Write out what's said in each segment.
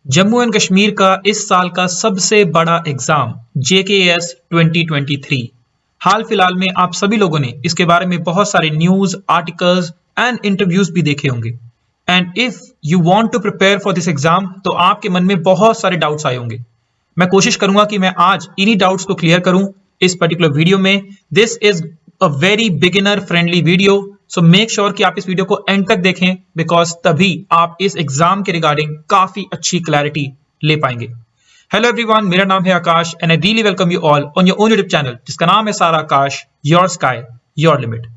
Jammu and Kashmir का इस साल का सबसे बड़ा एग्जाम JKS 2023। हाल फिलहाल में आप सभी लोगों ने इसके बारे में बहुत सारे न्यूज, आर्टिकल्स एंड इंटरव्यूज भी देखे होंगे। And if you want to prepare for this exam तो आपके मन में बहुत सारे डाउट्स आए होंगे। मैं कोशिश करूंगा कि मैं आज इन्हीं डाउट्स को क्लियर करूं इस पर्टिकुलर वीडियो में। This is a very beginner friendly video, so make sure कि आप इस वीडियो को एंड तक देखें, बिकॉज तभी आप इस एग्जाम के रिगार्डिंग काफी अच्छी क्लैरिटी ले पाएंगे। हेलो एवरीवन, मेरा नाम है Aakash and I really welcome you all on your own YouTube channel जिसका नाम है Sara Aakash, your sky your limit.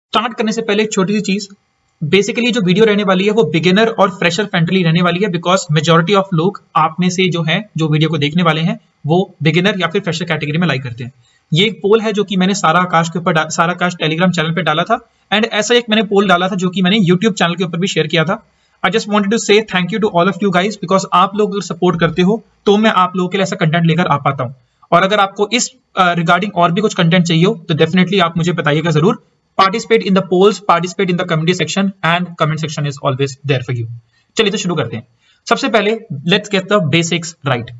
Start करने से पहले एक छोटी सी चीज, बेसिकली जो वीडियो रहने वाली है वो बिगिनर और फ्रेशर फ्रेंडली रहने वाली है, बिकॉज मेजॉरिटी ऑफ लोग आप में से जो है जो वीडियो को देखने वाले हैं वो बिगिनर या फिर फ्रेशर कैटेगरी में लाइक करते हैं। ये एक पोल है जो कि मैंने सारा आकाश के ऊपर सारा आकाश टेलीग्राम चैनल पे डाला था, एंड ऐसा एक मैंने पोल डाला था जो कि मैंने यूट्यूब चैनल के ऊपर भी शेयर किया था। I just wanted to say thank you to all of you guys, because आप लोग अगर सपोर्ट करते हो तो मैं आप लोगों के लिए ऐसा कंटेंट लेकर आ पाता हूँ। और अगर आपको इस रिगार्डिंग और भी कुछ कंटेंट चाहिए हो तो डेफिनेटली आप मुझे बताइएगा जरूर। Participate in the polls, participate in the community section, and comment section is always there for you. चलिए तो शुरू करते हैं। सबसे पहले let's get the basics right.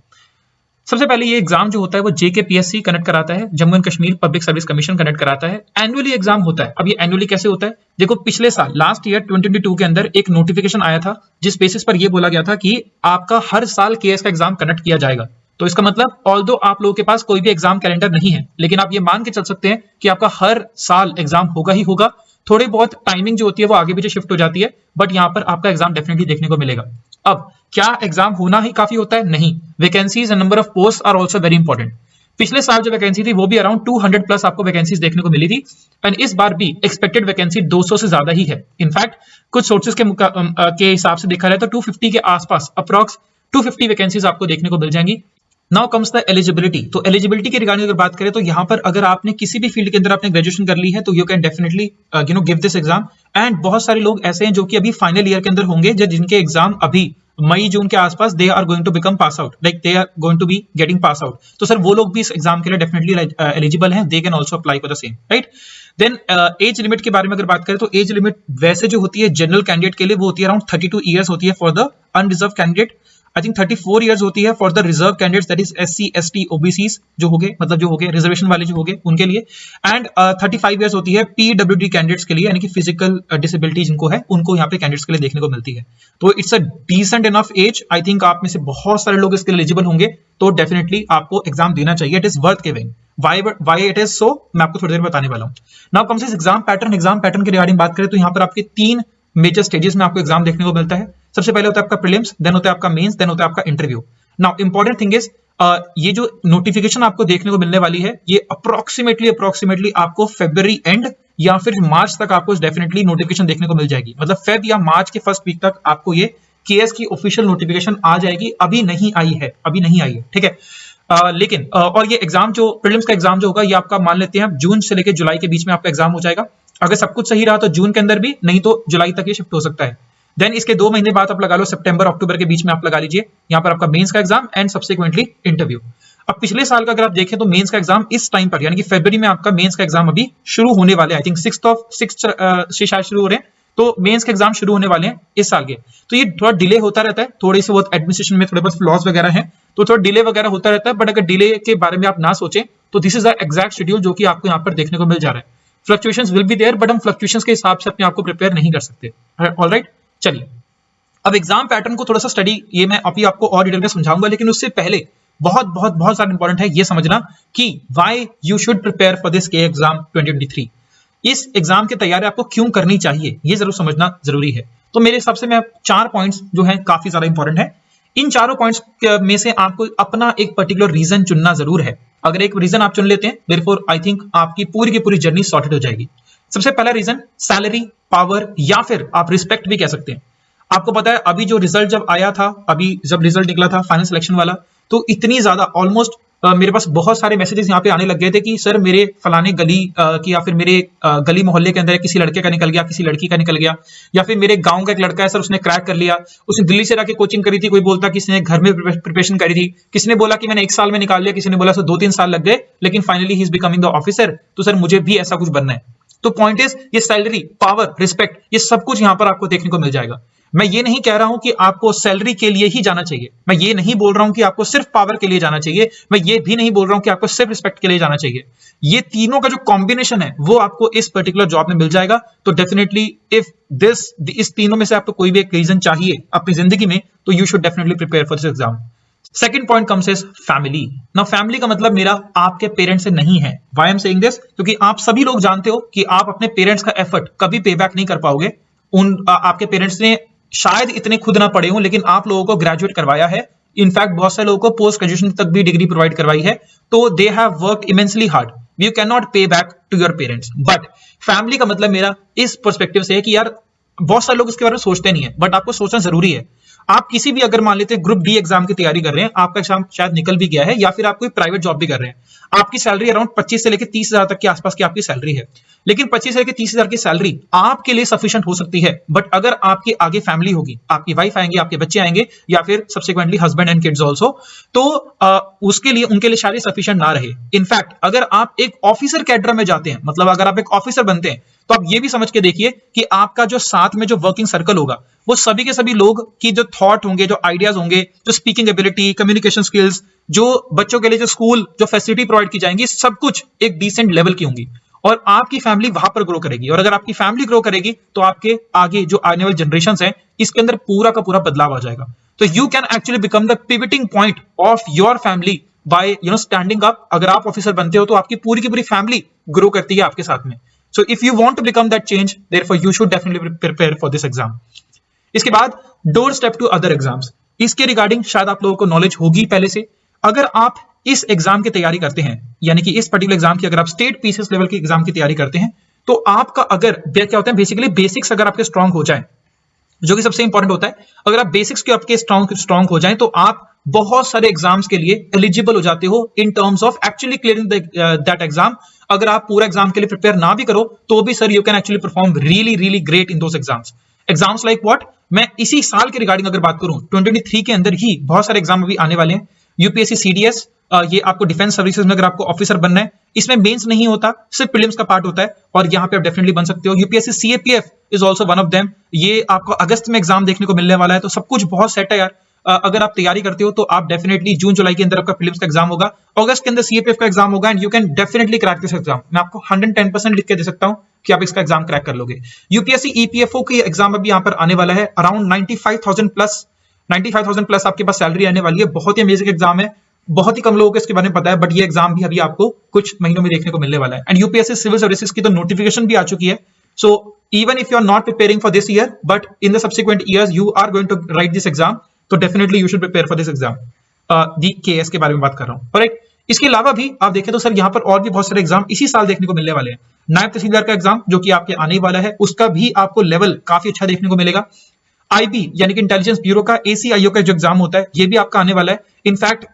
सबसे पहले ये एग्जाम जो होता है वो JKPSC कनेक्ट कराता है, Jammu and Kashmir public service commission connect कराता है। एनुअली एग्जाम होता है। अब ये एनुअली कैसे होता है? देखो, पिछले साल लास्ट ईयर 2022 के अंदर एक नोटिफिकेशन आया था जिस बेसिस पर यह बोला गया था कि आपका हर साल KS का एग्जाम कनेक्ट किया जाएगा। तो इसका मतलब ऑल्दो आप लोगों के पास कोई भी एग्जाम कैलेंडर नहीं है, लेकिन आप ये मान के चल सकते हैं कि आपका हर साल एग्जाम होगा ही होगा। थोड़ी बहुत टाइमिंग जो होती है वो आगे पीछे शिफ्ट हो जाती है, बट यहाँ पर आपका एग्जाम डेफिनेटली देखने को मिलेगा। अब क्या एग्जाम होना ही काफी होता है? नहीं, vacancies and number of post are also very important. पिछले साल जो वैकेंसी थी वो भी अराउंड 200 प्लस आपको वैकेंसीज देखने को मिली थी, एंड इस बार भी एक्सपेक्टेड वैकेंसी 200 से ज्यादा ही है। इनफैक्ट कुछ सोर्सेज के हिसाब से देखा जाए तो 250 के आसपास अप्रॉक्स 250 वैकेंसीज आपको देखने को मिल जाएंगी। Now comes the eligibility. तो एलिजिबिलिटी के रिगार्डिंग अगर बात करें तो यहाँ पर अगर आपने किसी भी फील्ड के अंदर आपने ग्रेजुएशन कर ली है तो you can definitely give this exam. And बहुत सारे लोग ऐसे हैं जो कि अभी फाइनल ईयर के अंदर होंगे जिनके एग्जाम अभी मई जून के आसपास they are going to become pass out, like they are going to be getting pass out. तो सर वो लोग भी इस एग्जाम के लिए डेफिनेटली एलिजिबल हैं, they can also apply for the same, right. Then age limit के बारे में अगर बात करें तो एज लिमिट वैसे जो होती है जनरल कैंडिडेट के लिए वो होती है अराउंड 32 ईयर्स होती है for the unreserved candidate. I think 34 years होती है for the reserved candidates, that is SC ST OBCs जो हो गए, मतलब जो हो गए रिजर्वेशन वाले जो हो गए उनके लिए। एंड 35 इयर्स होती है PWD कैंडिडेट्स के लिए, यानी कि फिजिकल डिसेबिलिटी जिनको है उनको यहाँ पे कैंडिडेट्स के लिए देखने को मिलती है। तो it's a decent enough age. I think आप में से बहुत सारे लोग इसके लिए एलिजिबल होंगे, तो डेफिनेटली आपको एग्जाम देना चाहिए। It is worth giving. Why it is so, मैं आपको थोड़ी देर में बताने वाला हूँ। Now comes this exam pattern. Exam pattern के रिगार्डिंग बात करें तो यहाँ पर आपके 3 मेजर स्टेजेस में आपको एग्जाम देखने को मिलता है। सबसे पहले होता है आपका प्रीलिम्स, देन होता है आपका मेंस, देन होता है आपका interview. Now important thing is ये जो नोटिफिकेशन आपको देखने को मिलने वाली है ये अप्रोक्सीमेटली आपको फरवरी एंड या फिर मार्च तक आपको डेफिनेटली नोटिफिकेशन देखने को मिल जाएगी। मतलब फेब या मार्च के फर्स्ट वीक तक आपको ये केएस की ऑफिशियल नोटिफिकेशन आ जाएगी। अभी नहीं आई है, ठीक है। लेकिन और ये एग्जाम जो प्रीलिम्स का एग्जाम जो होगा ये आपका मान लेते हैं जून से लेकर जुलाई के बीच में आपका एग्जाम हो जाएगा। अगर सब कुछ सही रहा तो जून के अंदर भी, नहीं तो जुलाई तक ये शिफ्ट हो सकता है। देन इसके 2 महीने बाद आप लगा लो सितंबर अक्टूबर के बीच में आप लगा लीजिए यहाँ पर आपका मेंस का एग्जाम एंड सब्सिक्वेंटली इंटरव्यू। अब पिछले साल का अगर आप देखें तो मेंस का एग्जाम इस टाइम पर यानी कि फरवरी में आपका मेंस का एग्जाम अभी शुरू होने वाले हैं। आई थिंक 6 से शायद शुरू हो रहे हैं, तो मेंस के एग्जाम शुरू होने वाले हैं इस साल के। तो ये थोड़ा डिले होता रहता है, थोड़ी सी बहुत एडमिनिस्ट्रेशन में थोड़े बहुत फ्लॉज वगैरह हैं, तो थोड़ा डिले वगैरह होता रहता है। बट अगर डिले के बारे में आप ना सोचें तो this is the exact schedule जो कि आपको यहाँ पर देखने को मिल जा रहा है। Fluctuations will be there, but हम फ्लक्चुएशंस के हिसाब से अपने आप को प्रिपेयर नहीं कर सकते। ऑलराइट, चलिए अब एग्जाम पैटर्न को थोड़ा सा स्टडी ये मैं अभी आपको और डिटेल में समझाऊंगा, लेकिन उससे पहले बहुत सारा इंपॉर्टेंट है ये समझना कि why you should prepare for this के एग्जाम 2023। इस एग्जाम की तैयारी आपको क्यों करनी चाहिए ये जरूर समझना जरूरी है। तो मेरे हिसाब से मैं 4 पॉइंट्स जो हैं काफी ज्यादा इंपॉर्टेंट है। इन चारों पॉइंट्स में से आपको अपना एक पर्टिकुलर रीजन चुनना जरूर है। अगर एक रीजन आप चुन लेते हैं, देयरफॉर आई थिंक आपकी पूरी की पूरी जर्नी सॉर्टेड हो जाएगी। सबसे पहला रीजन सैलरी, पावर या फिर आप रिस्पेक्ट भी कह सकते हैं। आपको पता है अभी जो रिजल्ट जब आया था, अभी जब रिजल्ट निकला था फाइनल सिलेक्शन वाला, तो इतनी ज्यादा ऑलमोस्ट मेरे पास बहुत सारे मैसेजेस यहाँ पे आने लग गए थे कि सर मेरे फलाने गली की या फिर मेरे गली मोहल्ले के अंदर किसी लड़के का निकल गया, किसी लड़की का निकल गया, या फिर मेरे गांव का एक लड़का है सर उसने क्रैक कर लिया, उसने दिल्ली से जाके कोचिंग करी थी, कोई बोलता किसी ने घर में प्रिपरेशन करी थी, किसी ने बोला कि मैंने 1 साल में निकाल लिया, किसी ने बोला सर 2-3 साल लग गए लेकिन finally he is becoming the officer, तो सर मुझे भी ऐसा कुछ बनना है। तो पॉइंट इज ये सैलरी, पावर, रिस्पेक्ट, ये सब कुछ यहां पर आपको देखने को मिल जाएगा। मैं ये नहीं कह रहा हूं कि आपको सैलरी के लिए ही जाना चाहिए, मैं ये नहीं बोल रहा हूं कि आपको सिर्फ पावर के लिए जाना चाहिए, मैं ये भी नहीं बोल रहा हूं कि आपको सिर्फ रिस्पेक्ट के लिए जाना चाहिए। ये तीनों का जो कॉम्बिनेशन है वो आपको इस पर्टिकुलर जॉब में मिल जाएगा। तो डेफिनेटली इफ इस तीनों में से आपको कोई भी एक रीजन चाहिए अपनी जिंदगी में, तो you should definitely prepare for this exam. Second point comes is family. Now family का मतलब मेरा आपके पेरेंट्स से नहीं है। Why I am saying this, क्योंकि आप सभी लोग जानते हो कि आप अपने पेरेंट्स का एफर्ट कभी पे बैक नहीं कर पाओगे। आपके पेरेंट्स ने शायद इतने खुद ना पढ़े हो लेकिन आप लोगों को ग्रेजुएट करवाया है, इनफैक्ट बहुत सारे लोगों को पोस्ट ग्रेजुएशन तक भी डिग्री प्रोवाइड करवाई है, तो they have worked immensely hard. You can not pay back to your parents. But family का मतलब मेरा इस पर्सपेक्टिव से है कि यार बहुत सारे लोग इसके बारे में सोचते नहीं है, बट आपको सोचना जरूरी है। आप किसी भी अगर मान लेते हैं ग्रुप डी एग्जाम की तैयारी कर रहे हैं, आपका एग्जाम शायद निकल भी गया है, या फिर आप कोई प्राइवेट जॉब भी कर रहे हैं, आपकी सैलरी अराउंड 25 से लेकर 30 हजार तक के आसपास की आपकी सैलरी है, लेकिन 25 से लेकर 30 हजार की सैलरी आपके लिए सफिशिएंट हो सकती है। बट अगर आपकी आगे फैमिली होगी, आपकी वाइफ आएंगे, आपके बच्चे आएंगे, या फिर subsequently husband and kids also, तो उसके लिए उनके लिए शायद सफिशिएंट ना रहे। इनफैक्ट अगर आप एक ऑफिसर कैडर में जाते हैं, मतलब अगर आप एक ऑफिसर बनते हैं, तो आप ये भी समझ के देखिए कि आपका जो साथ में जो वर्किंग सर्कल होगा वो सभी के सभी लोग की जो थॉट होंगे, जो आइडियाज होंगे, जो स्पीकिंग एबिलिटी, कम्युनिकेशन स्किल्स, जो बच्चों के लिए जो स्कूल जो फैसिलिटी प्रोवाइड की जाएंगी, सब कुछ एक डिसेंट लेवल की होंगी और आपकी फैमिली वहां पर ग्रो करेगी। और अगर आपकी फैमिली ग्रो करेगी तो आपके आगे जो आने वाली जनरेशन है इसके अंदर पूरा का पूरा बदलाव आ जाएगा। तो you can actually become the pivoting point of your family by standing up. अगर आप ऑफिसर बनते हो तो आपकी पूरी की पूरी फैमिली ग्रो करती है आपके साथ में। So if you want to become that change, therefore you should definitely prepare for this exam. इसके बाद doorstep to other exams, इसके रिगार्डिंग शायद आप लोगों को नॉलेज होगी पहले से। अगर आप इस एग्जाम की तैयारी करते हैं, यानी कि इस पर्टिकुलर एग्जाम की अगर आप स्टेट पीसीएस लेवल के एग्जाम की तैयारी करते हैं, तो आपका अगर क्या होता है बेसिकली बेसिक्स अगर आपके स्ट्रांग हो जाए, जो कि सबसे इंपॉर्टेंट होता है, अगर आप बेसिक्स के आपके स्ट्रांग हो जाएं तो आप बहुत सारे एग्जाम्स के लिए एलिजिबल हो जाते हो in terms of actually clearing that exam. अगर आप पूरा एग्जाम के लिए प्रिपेयर ना भी करो तो भी sir you can actually perform really really great in those exams like what. मैं इसी साल के रिगार्डिंग अगर बात करूं, 2023 के अंदर ही बहुत सारे एग्जाम अभी आने वाले हैं। यूपीएससी सीडीएस, ये आपको डिफेंस सर्विसेज में अगर आपको ऑफिसर बनना है, इसमें मेंस नहीं होता, सिर्फ प्रीलिम्स का पार्ट होता है और यहाँ पे आप डेफिनेटली बन सकते हो। UPSC CAPF is also one of them, ये आपको अगस्त में एग्जाम देखने को मिलने वाला है। तो सब कुछ बहुत सेट है यार। अगर आप तैयारी करते हो तो आप डेफिनेटली जून जुलाई के अंदर आपका प्रीलिम्स का एग्जाम होगा, अगस्त के अंदर सीएपीएफ का एग्जाम होगा and you can definitely crack this exam. मैं आपको 110% लिख के दे सकता हूं कि आप इसका एग्जाम क्रैक कर लोगे। यूपीएससी ईपीएफओ की एग्जाम अभी यहाँ पर आने वाला है, अराउंड 95,000 प्लस आपके पास सैलरी आने वाली है। बहुत ही अमेजिंग एग्जाम है, बहुत ही कम लोगों को इसके बारे में पता है, बट ये एग्जाम भी अभी आपको कुछ महीनों में देखने को मिलने वाला है। एंड यूपीएससी सिविल सर्विसेज की तो नोटिफिकेशन भी आ चुकी है। So even if you are not preparing for this year but in the subsequent years you are going to write this exam, तो definitely you should prepare for this exam. The KS के बारे में बात कर रहा हूं। Alright, इसके अलावा भी आप देखें तो सर यहाँ पर और भी बहुत सारे एग्जाम इसी साल देखने को मिलने वाले हैं। नायब तहसीलदार का एग्जाम जो कि आपके आने वाला है, उसका भी आपको लेवल काफी अच्छा देखने को मिलेगा। आईबी यानी कि इंटेलिजेंस ब्यूरो का एसीआईओ का जो एग्जाम होता है, ये भी आपका आने वाला है। इनफैक्ट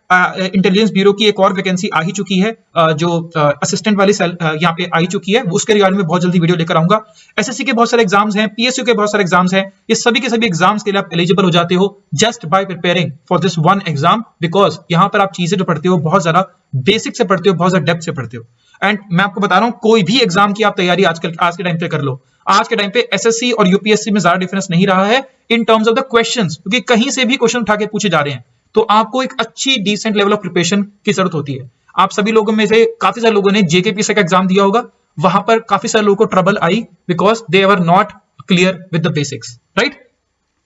इंटेलिजेंस ब्यूरो की एक और वैकेंसी आ ही चुकी है, जो असिस्टेंट वाली यहाँ पे आई चुकी है, उसके रिगार्डिंग में बहुत जल्दी वीडियो लेकर आऊंगा। एसएससी के बहुत सारे एग्जाम्स हैं, पीएसयू के बहुत सारे एग्जाम्स हैं, ये सभी के सभी एग्जाम्स के लिए आप एलिजिबल हो जाते हो just by preparing for this one exam, because यहाँ पर आप चीजें जो पढ़ते हो बहुत ज्यादा बेसिक से पढ़ते हो, बहुत ज्यादा डेप्थ से पढ़ते हो। एंड मैं आपको बता रहा हूं, कोई भी एग्जाम की आप तैयारी आज के टाइम पे कर लो, आज के टाइम पे एसएससी और यूपीएससी में ज्यादा डिफरेंस नहीं रहा है in terms of the questions, क्योंकि कहीं से भी क्वेश्चन उठा के पूछे जा रहे हैं। तो आपको एक अच्छी डिसेंट लेवल ऑफ प्रिपरेशन की जरूरत होती है। आप सभी लोगों में से काफी सारे लोगों ने जेकेपीएससी का एग्जाम दिया होगा, वहां पर काफी सारे लोगों को trouble I because they were not clear with the basics, right.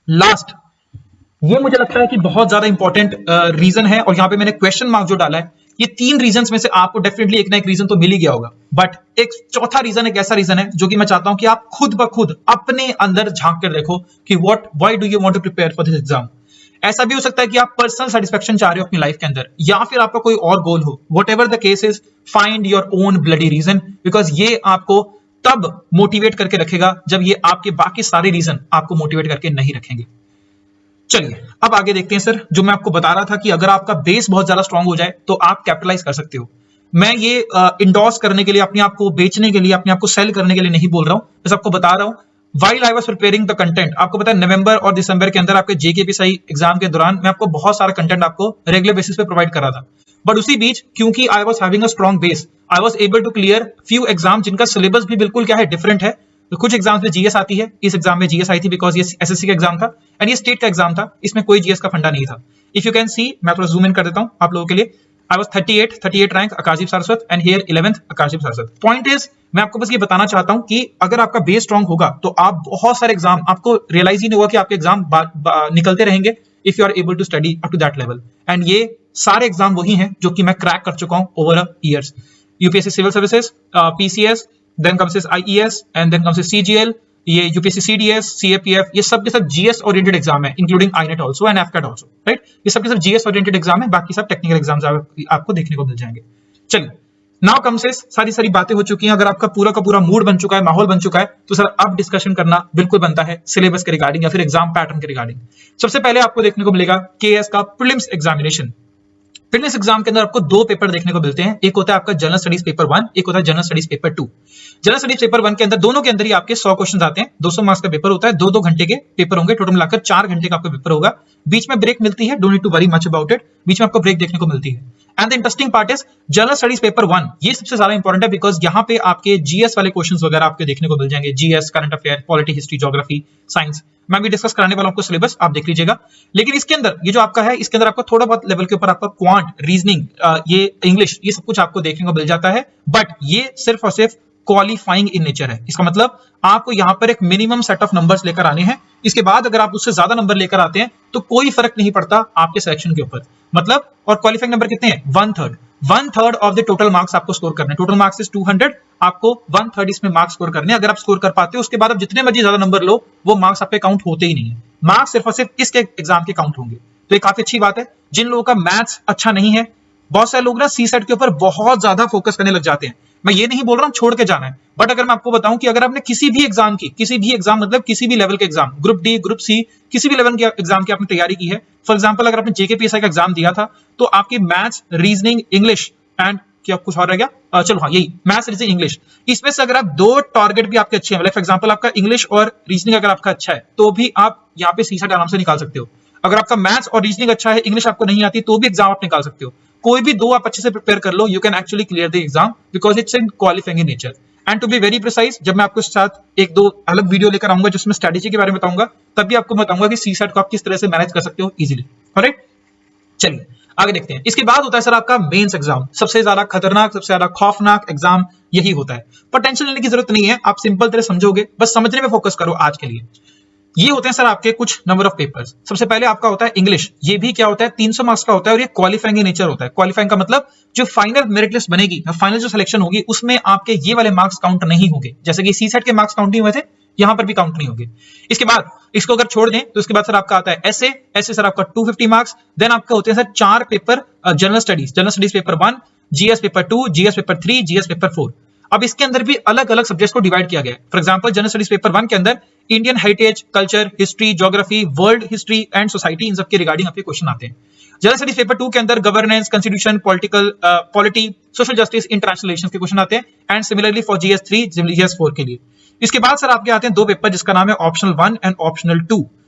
Last, ये मुझे लगता है कि बहुत ज्यादा इंपॉर्टेंट रीजन है और यहाँ पे मैंने क्वेश्चन मार्क जो डाला है, ये 3 रीजंस में से आपको डेफिनेटली एक ना एक रीजन तो मिल ही गया होगा, बट एक चौथा रीजन एक ऐसा रीजन है जो कि मैं चाहता हूं कि आप खुद ब खुद अपने अंदर झांक कर देखो कि why do you want to prepare for this exam. ऐसा भी हो सकता है कि आप पर्सनल सेटिस्फेक्शन चाह रहे हो अपनी लाइफ के अंदर, या फिर आपका कोई और गोल हो। Whatever the case is, find your own bloody reason, because ये आपको तब मोटिवेट करके रखेगा जब ये आपके बाकी सारे रीजन आपको मोटिवेट करके नहीं रखेंगे। चलिए अब आगे देखते हैं सर, जो मैं आपको बता रहा था कि अगर आपका बेस बहुत ज्यादा स्ट्रांग हो जाए तो आप कैपिटलाइज कर सकते हो। मैं ये इंडोर्स करने के लिए, अपने आप को बेचने के लिए, अपने आप को सेल करने के लिए नहीं बोल रहा हूं, बस आपको बता रहा हूं। While I was preparing the content, आपको पता है नवंबर और दिसंबर के अंदर आपके जेकेपीएसआई एग्जाम के दौरान मैं आपको बहुत सारा कंटेंट आपको रेगुलर बेसिस पे प्रोवाइड कर रहा था, बट उसी बीच क्योंकि I was having a strong base, I was able to clear few exam जिनका सिलेबस भी बिल्कुल क्या है, डिफरेंट है। तो कुछ एग्जाम्स में जीएस आती है, इस एग्जाम में जीएस आई थी बिकॉज ये एसएससी का एग्जाम था एंड ये स्टेट का एग्जाम था, इसमें कोई जीएस का फंडा नहीं था। इफ यू कैन सी, मैं थोड़ा जूम इन कर देता हूं आप लोगों के लिए। I was 38 rank Akashdeep Saraswat and here 11th Akashdeep Saraswat. Point is, मैं आपको बस ये बताना चाहता हूं कि अगर आपका बेस स्ट्रांग होगा तो आप बहुत सारे एग्जाम, आपको रियलाइज ही नहीं होगा कि आपके एग्जाम निकलते रहेंगे if you are able to study up to that level. And ये सारे एग्जाम वही हैं जो कि मैं क्रैक कर चुका हूं over years. UPSC civil services, PCS, then comes IES and then comes CGL, ये यूपीएससी सीडीएस, सीएपीएफ, ये सब के सब जीएस ओरिएंटेड एग्जाम है, including INET also and AFCAT also, right. ये सब के सब जीएस ओरिएंटेड एग्जाम है, बाकी सब टेक्निकल एग्जाम्स आपको देखने को मिल जाएंगे। चलिए नाउ कम्स सारी बातें हो चुकी हैं। अगर आपका पूरा का पूरा मूड बन चुका है, माहौल बन चुका है, तो सर अब डिस्कशन करना बिल्कुल बनता है सिलेबस के रिगार्डिंग या फिर एग्जाम पैटर्न के रिगार्डिंग। सबसे पहले आपको देखने को मिलेगा केएस का प्रीलिम्स एग्जामिनेशन। प्रीलिम्स एग्जाम के अंदर आपको दो पेपर देखने को मिलते हैं, एक होता है आपका जनरल स्टडीज पेपर 1, एक होता है general studies paper 2। General studies paper 1 के अंदर, दोनों के अंदर ही आपके 100 क्वेश्चन आते हैं, 200 मार्क्स का पेपर होता है, 2-2 घंटे के पेपर होंगे, टोटल मिलाकर 4 घंटे का आपका पेपर होगा। बीच में ब्रेक मिलती है, don't need to worry much about it, बीच में आपको ब्रेक देखने को मिलती है। And the interesting part is general studies paper 1, ये सबसे ज्यादा इंपॉर्टेंट है बिकॉज यहाँ पे आपके जीएस वाले क्वेश्चंस वगैरह आपके देखने को मिल जाएंगे, GS, current affair, polity, history, geography, science. मैं भी डिस्कस कराने वाला हूं आपको सिलेबस, आप देख लीजिएगा। लेकिन इसके अंदर ये जो आपका है, इसके अंदर आपको थोड़ा बहुत लेवल के ऊपर आपका क्वांट, रीजनिंग, ये इंग्लिश, ये सब कुछ आपको देखने को मिल जाता है, बट ये सिर्फ और सिर्फ क्वालिफाइंग इन नेचर है। इसका मतलब आपको यहाँ पर एक मिनिमम सेट ऑफ नंबर्स लेकर आने हैं, इसके बाद अगर आप उससे ज्यादा नंबर लेकर आते हैं तो कोई फर्क नहीं पड़ता आपके सिलेक्शन के ऊपर। मतलब, और क्वालिफाइंग नंबर कितने हैं? 1/3 ऑफ द टोटल मार्क्स आपको स्कोर करने। टोटल मार्क्स इज 200, आपको 1/3 इसमें मार्क्स स्कोर करने। अगर आप स्कोर कर पाते हो, उसके बाद आप जितने मर्जी ज्यादा नंबर लो, वो मार्क्स आप पे काउंट होते ही नहीं है। मार्क्स सिर्फ और सिर्फ इसके एग्जाम के काउंट होंगे। तो ये काफी अच्छी बात है। जिन लोगों का मैथ्स अच्छा नहीं है, बहुत सारे लोग ना सीसेट के ऊपर बहुत ज्यादा फोकस करने लग जाते हैं। मैं ये नहीं बोल रहा हूं छोड़ के जाना है, बट अगर मैं आपको बताऊं कि अगर आपने किसी भी एग्जाम मतलब किसी भी लेवल के exam, group D, group C, किसी भी लेवल के एग्जाम की आपने तैयारी की है, फॉर एग्जांपल अगर आपने जेकेपीएसआई का एग्जाम दिया था, तो आपकी मैथ्स, रीजनिंग, इंग्लिश एंड क्या कुछ और रह गया, चलो हाँ यही मैथ्स, रीजनिंग, इंग्लिश, इसमें से अगर आप दो टारगेट भी आपके अच्छे हैं, मतलब फॉर एग्जांपल आपका इंग्लिश और रीजनिंग अगर आपका अच्छा है, तो भी आप यहाँ पे सीसेट आराम से निकाल सकते हो। अगर आपका मैथ्स और रीजनिंग अच्छा है, इंग्लिश आपको नहीं आती, तो भी एग्जाम आप निकाल सकते हो। कोई भी दो आप अच्छे से प्रिपेयर कर लो, you can actually clear the exam because it's in qualifying in nature. And to be very precise, जब मैं आपको साथ एक दो अलग वीडियो लेकर आऊंगा जिसमें स्ट्रेटेजी के बारे में बताऊंगा, तब भी आपको बताऊंगा कि सीसेट को आप किस तरह से मैनेज कर सकते हो इजीली। ऑलराइट, चलिए आगे देखते हैं। इसके बाद होता है सर आपका मेंस एग्जाम। सबसे ज्यादा खतरनाक, सबसे ज्यादा खौफनाक एग्जाम यही होता है, पर टेंशन लेने की जरूरत नहीं है, आप सिंपल तरह समझोगे, बस समझने में फोकस करो आज के लिए। ये होते हैं सर आपके कुछ नंबर ऑफ पेपर्स। सबसे पहले आपका होता है इंग्लिश, ये भी क्या होता है, 300 मार्क्स का होता है और ये क्वालिफाइंग इन नेचर होता है। क्वालिफाइंग का मतलब जो फाइनल मेरिट लिस्ट बनेगी, फाइनल जो सिलेक्शन होगी, उसमें आपके ये वाले मार्क्स काउंट नहीं होंगे। जैसे कि सीसेट के मार्क्स काउंट नहीं हुए थे, यहां पर भी काउंट नहीं होंगे। इसके बाद इसको अगर छोड़ दें तो इसके बाद सर आपका आता है ऐसे सर आपका 250 मार्क्स। देन आपका होते हैं sir 4 paper general studies paper 1, GS paper 2, GS paper 3, GS paper 4। अब इसके अंदर भी अलग अलग सब्जेक्ट्स को डिवाइड किया गया है। For example general studies paper 1 के अंदर Indian heritage, culture, history, geography, world history and society, इन सब के रिगार्डिंग आपके क्वेश्चन आते हैं। जनरल स्टडीज पेपर 2 के अंदर governance, constitution, polity, social justice, international relations के क्वेश्चन आते हैं। And similarly for GS 3, GS 4 के लिए। इसके बाद सर आपके आते हैं दो पेपर जिसका नाम है optional 1 and optional 2।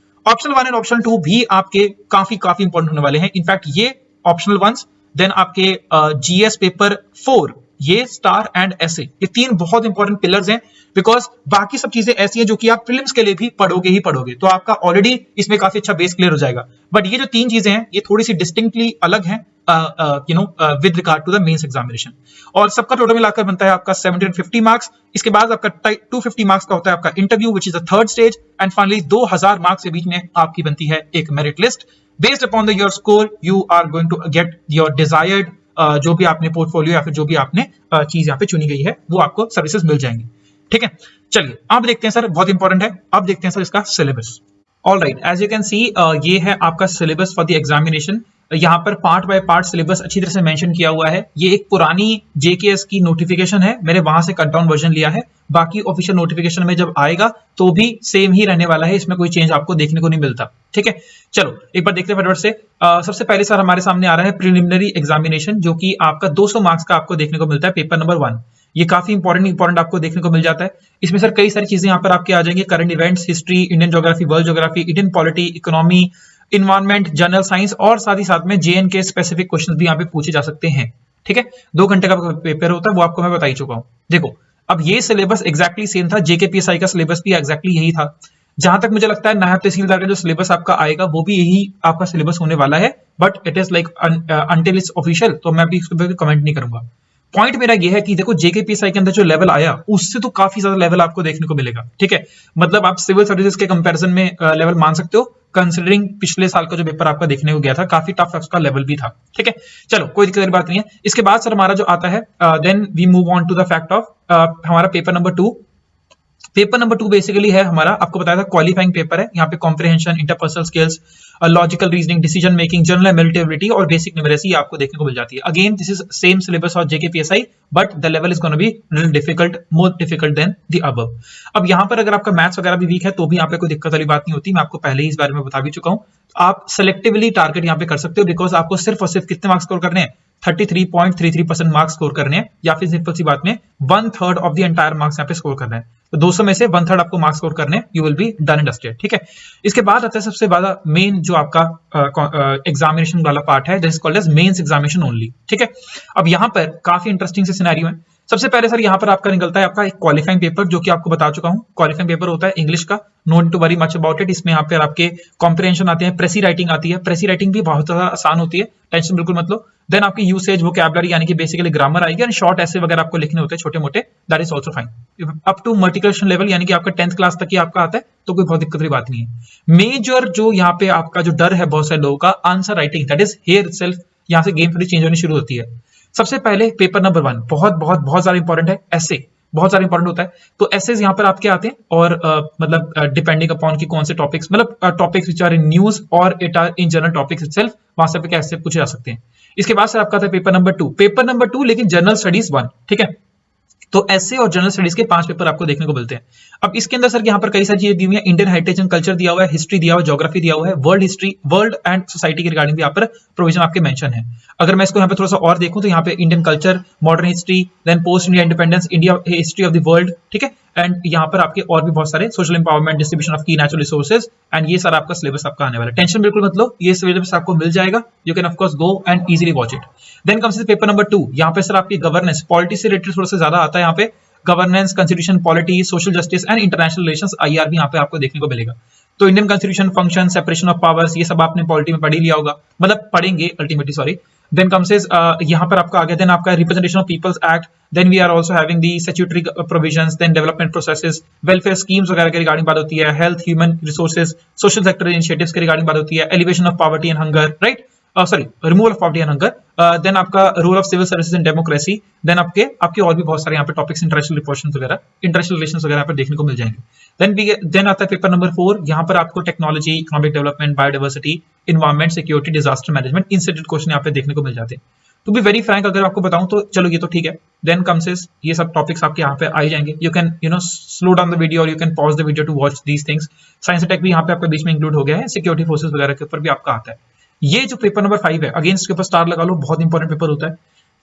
Optional 1 and optional 2 भी आपके काफी इंपॉर्टेंट होने वाले हैं। इनफैक्ट ये ऑप्शनल 1, देन आपके जीएस पेपर 4, ये स्टार एंड एसे, ये 3 बहुत इंपॉर्टेंट पिलर्स हैं बिकॉज बाकी सब चीजें ऐसी हैं जो कि आप प्रीलिम्स के लिए भी पढ़ोगे ही पढ़ोगे, तो आपका ऑलरेडी इसमें काफी अच्छा बेस क्लियर हो जाएगा। बट ये जो 3 चीजें हैं, ये थोड़ी सी डिस्टिंक्टली अलग हैं with regard to the mains examination. और सबका टोटल मिलाकर बनता है आपका 750 मार्क्स। इसके बाद आपका 250 मार्क्स का होता है आपका interview which is the third stage. And finally 2000 marks के बीच में आपकी बनती है एक merit list. Based upon the your score you are going to get your desired, जो भी आपने पोर्टफोलियो या फिर जो भी आपने चीज यहाँ पे चुनी गई है, वो आपको सर्विसेज मिल जाएंगी। ठीक है, चलिए अब देखते हैं सर, बहुत इंपॉर्टेंट है, अब देखते हैं सर इसका syllabus. Alright, as you can see ये है आपका सिलेबस फॉर द एग्जामिनेशन। यहाँ पर पार्ट बाय पार्ट सिलेबस अच्छी तरह से मेंशन किया हुआ है। ये एक पुरानी जेकेएस की नोटिफिकेशन है, मैंने वहां से कट डाउन वर्जन लिया है। बाकी ऑफिशियल नोटिफिकेशन में जब आएगा तो भी सेम ही रहने वाला है, इसमें कोई चेंज आपको देखने को नहीं मिलता। ठीक है, चलो एक बार देखते हैं फटाफट से। सबसे पहले सर हमारे सामने आ रहा है प्रिलिमिनरी एग्जामिनेशन, जो कि आपका 200 मार्क्स का आपको देखने को मिलता है, पेपर नंबर 1। ये काफी इंपॉर्टेंट आपको देखने को मिल जाता है। इसमें सर कई सारी चीजें यहाँ पर आपके आ जाएंगे, current events, history, Indian geography, world geography, Indian polity, economy, environment, general science और साथ ही साथ में जेएनके स्पेसिफिक क्वेश्चन भी यहाँ पे पूछे जा सकते हैं। ठीक है, 2 घंटे का पेपर होता है, वो आपको मैं बता ही चुका हूँ। देखो अब ये सिलेबस एग्जैक्टली सेम था, जेकेपीएसआई का सिलेबस भी एग्जैक्टली यही था। जहां तक मुझे लगता है नायब तहसीलदार का जो सिलेबस आपका आएगा वो भी यही आपका सिलेबस होने वाला है, but it is like until it's official, तो मैं भी इस पर कमेंट नहीं करूंगा। पॉइंट मेरा ये है कि देखो जेकेपीएसआई के अंदर जो लेवल आया उससे तो काफी ज्यादा लेवल आपको देखने को मिलेगा। ठीक है, मतलब आप सिविल सर्विसेज के कंपैरिजन में लेवल मान सकते हो, कंसिडरिंग पिछले साल का जो पेपर आपका देखने को गया था काफी टफ उसका लेवल भी था। ठीक है, चलो कोई दिक्कत वाली बात नहीं है। इसके बाद सर हमारा जो आता है then we move on to the fact of हमारा paper number 2। Paper number 2 basically है हमारा, आपको बताया था क्वालिफाइंग पेपर है। यहाँ पे comprehension, interpersonal skills, logical reasoning, decision making, general ability और बेसिक न्यूमेरेसी आपको देखने को मिल जाती है। Again this is same syllabus of JKPSI, but the level is gonna be little difficult, more difficult than the above. अब यहाँ पर अगर आपका मैथ्स वगैरह भी वीक है तो भी यहाँ पे कोई दिक्कत वाली बात नहीं होती, मैं आपको पहले ही इस बारे में बता भी चुका हूँ। आप सेलेक्टिवली टारगेट यहाँ पे कर सकते हो, बिकॉज आपको सिर्फ और सिर्फ कितने मार्क्स स्कोर करने हैं, 33.33% मार्क्स स्कोर करने हैं, या फिर सिंपल सी बात में 1/3 ऑफ द एंटायर मार्क्स यहाँ पे स्कोर करना है। तो 200 में से 1/3 आपको मार्क्स स्कोर करने हैं, you will be done and dusted. ठीक है, इसके बाद आता है सबसे ज्यादा मेन जो आपका एग्जामिनेशन वाला पार्ट है, this is called as mains examination only. ठीक है, अब यहाँ पर काफी इंटरेस्टिंग से सिनेरियो है। सबसे पहले सर यहाँ पर आपका निकलता है आपका एक क्वालिफाइंग पेपर, जो कि आपको बता चुका हूँ। क्वालिफाइंग पेपर होता है इंग्लिश का, no need to worry much about it. इसमें यहाँ पे आपके कॉम्प्रिहेंशन आते हैं, प्रेसी राइटिंग आती है, प्रेसी राइटिंग भी बहुत ज्यादा आसान होती है, टेंशन बिल्कुल मत लो। देन आपकी यूसेज, वोकैबुलरी यानी कि बेसिकली ग्रामर आएगी, एंड शॉर्ट ऐसे वगैरह आपको लिखने होते हैं छोटे मोटे, that is also fine. Up to multiplication level यानी कि आपका 10th क्लास तक ही आपका आता है, तो कोई बहुत दिक्कत की बात नहीं है। मेजर जो यहाँ पे आपका जो डर है बहुत सारे लोगों का, answer writing, that is here itself, यहाँ से गेम थोड़ी चेंज होनी शुरू होती है। सबसे पहले पेपर नंबर 1 बहुत ज्यादा इंपॉर्टेंट है, ऐसे बहुत ज्यादा इंपॉर्टेंट होता है। तो ऐसे यहाँ पर आपके आते हैं, और मतलब डिपेंडिंग अपॉन की कौन से टॉपिक्स, मतलब topics which are in news और it are in general topics itself, वहां से कैसे पूछे जा सकते हैं। इसके बाद सर आपका आता है पेपर नंबर 2, पेपर नंबर 2 लेकिन जनरल स्टडीज 1। ठीक है, तो ऐसे और जनरल स्टडीज के 5 पेपर आपको देखने को मिलते हैं। अब इसके अंदर सर यहाँ पर कई सारी चीजें दी हुई है, इंडियन हेरिटेज एंड कल्चर दिया हुआ है, हिस्ट्री दिया हुआ है, ज्योग्राफी दिया हुआ है, world history, world and society के रिगार्डिंग भी यहाँ पर प्रोविजन आपके मेंशन है। अगर मैं इसको यहाँ पे थोड़ा सा और देखूं तो यहाँ पे Indian culture, modern history, then post India independence, India history of the world. ठीक है, एंड यहाँ पर आपके और भी बहुत सारे सोशल एम्पावरमेंट, डिस्ट्रीब्यूशन ऑफ की नेचुरल रिसोर्सेज, एंड ये सारा आपका सिलेबस आपका आने वाला है। टेंशन बिल्कुल मत लो, ये सिलेबस आपको मिल जाएगा, you can of course go and easily watch it. Then comes paper number 2, यहाँ पे सर आपकी गवर्नेंस, पॉलिटी से रिलेटेड थोड़ा सा ज्यादा आता है यहाँ पे, governance, constitution, polity, social justice and international relations, IR भी यहाँ पे आपको देखने को मिलेगा। तो Indian constitution, function, separation of powers, ये सब आपने पॉलिटी में पढ़ ही लिया होगा, मतलब पढ़ेंगे अल्टीमेटली, सॉरी। देन कम्स यहाँ पर आपका आ गया, देन आपका representation of people's act, then we are also having the statutory provisions, then development processes, welfare schemes वगैरह के रिगार्डिंग बात होती है, health, human resources, social sector initiatives के रिगार्डिंग बात होती है, elevation of poverty and hunger, right, sorry removal of poverty and hunger, then आपका role of civil services in democracy, then आपके और भी बहुत सारे यहाँ पे टॉपिक्स, इंटरनेशनल रिलेशंस वगैरह, इंटरनेशनल रिलेशंस वगैरह पर देखने को मिल जाएंगे। देन आता है पेपर नंबर 4, यहाँ पर आपको technology, economic development, biodiversity, environment, security, disaster management, इन से क्वेश्चन यहाँ पे देखने को मिल जाते हैं। टू बी वेरी फ्रैंक अगर आपको बताऊं तो चलो ये तो ठीक है। देन कम्स ये सब टॉपिक्स आपके यहाँ पे आ जाएंगे, you can slow down the video और you can pause the video to watch these things. Science tech भी यहाँ पे आपके बीच में इंक्लूड हो गया है, सिक्योरिटी फोर्सेस वगैरह के ऊपर भी आपका आता है। ये जो पेपर नंबर 5 है, अगेन इसके ऊपर स्टार लगा लो, बहुत इंपॉर्टेंट पेपर होता है,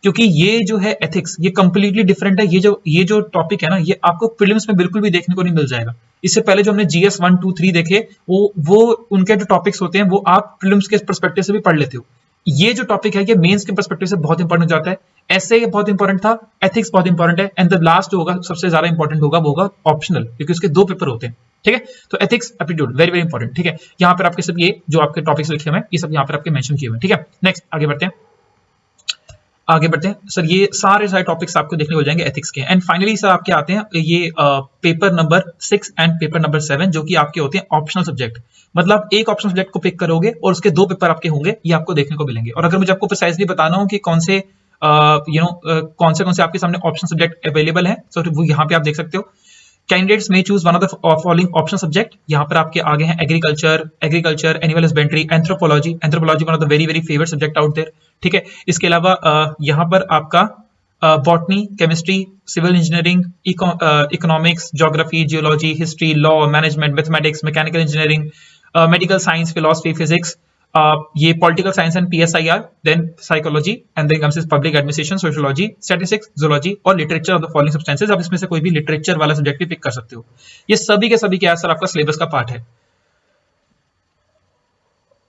क्योंकि ये जो है एथिक्स, ये कंप्लीटली डिफरेंट है। ये जो टॉपिक है ना, ये आपको प्रीलिम्स में बिल्कुल भी देखने को नहीं मिल जाएगा। इससे पहले जो हमने जीएस 1, 2, 3 देखे, वो उनके जो टॉपिक्स होते हैं वो आप प्रीलिम्स के पर्सपेक्टिव से भी पढ़ लेते हो। ये जो टॉपिक है ये मेंस के पर्सपेक्टिव से बहुत इंपॉर्टेंट हो जाता है। ऐसे बहुत इंपॉर्टेंट था, एथिक्स बहुत इंपॉर्टेंट है, एंड द लास्ट जो होगा सबसे ज्यादा इंपॉर्टेंट होगा वो होगा ऑप्शनल, क्योंकि उसके 2 पेपर होते हैं। ठीक है, तो ethics, aptitude, very very important. ठीक है, यहाँ पर आपके सब ये जो आपके टॉपिक्स लिखे हुए हैं ये सब यहाँ पर आपके मेंशन किए हुए हैं। ठीक है, नेक्स्ट आगे बढ़ते हैं सर, ये सारे टॉपिक्स आपको देखने को जाएंगे एथिक्स के। एंड फाइनली सर आपके आते हैं ये paper number 6 and paper number 7, जो कि आपके होते हैं ऑप्शनल सब्जेक्ट। मतलब एक ऑप्शनल सब्जेक्ट को पिक करोगे और उसके 2 पेपर आपके होंगे, ये आपको देखने को मिलेंगे। और अगर मुझे आपको प्रिसाइजली बताना हो कि कौन से कौन से आपके सामने ऑप्शनल सब्जेक्ट अवेलेबल है, तो वो यहाँ पे आप देख सकते हो। कैंडिडेट्स में choose one of the following option subject. यहाँ पर आपके आगे हैं agriculture, animal husbandry, anthropology one of the very very favourite subject out there, ठीक है। इसके अलावा यहाँ पर आपका botany, chemistry, civil engineering, economics, geography, geology, history, law, management, mathematics, mechanical engineering, medical science, philosophy, physics, ये political science and PSIR, then psychology, and then comes is public administration, sociology, statistics, zoology और literature of the following substances. आप इसमें से कोई भी literature वाला subject भी pick कर सकते हो। ये सभी के सभी क्या है सर, आपका सिलेबस का पार्ट है।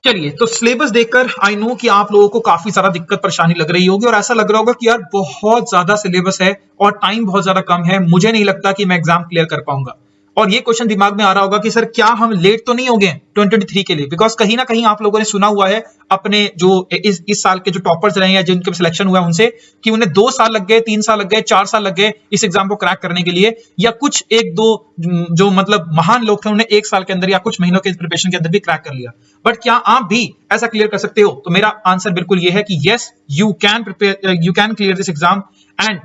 चलिए, तो सिलेबस देखकर आई नो कि आप लोगों को काफी सारा दिक्कत परेशानी लग रही होगी और ऐसा लग रहा होगा कि यार बहुत ज्यादा सिलेबस है और टाइम बहुत ज्यादा कम है, मुझे नहीं लगता कि मैं एग्जाम क्लियर कर पाऊंगा। और ये क्वेश्चन दिमाग में आ रहा होगा कि सर क्या हम लेट तो नहीं हो गए 2023 के लिए, बिकॉज कहीं ना कहीं आप लोगों ने सुना हुआ है अपने जो इस साल के जो टॉपर्स रहे हैं, जिनके सिलेक्शन हुआ है उनसे, कि उन्हें 2 साल लग गए, 3 साल लग गए, 4 साल लग गए इस एग्जाम को क्रैक करने के लिए, या कुछ 1-2 जो मतलब महान लोग थे उन्हें 1 साल के अंदर या कुछ महीनों के प्रिपरेशन के अंदर भी क्रैक कर लिया। बट क्या आप भी ऐसा क्लियर कर सकते हो? तो मेरा आंसर बिल्कुल ये है कि yes, you can clear this exam. And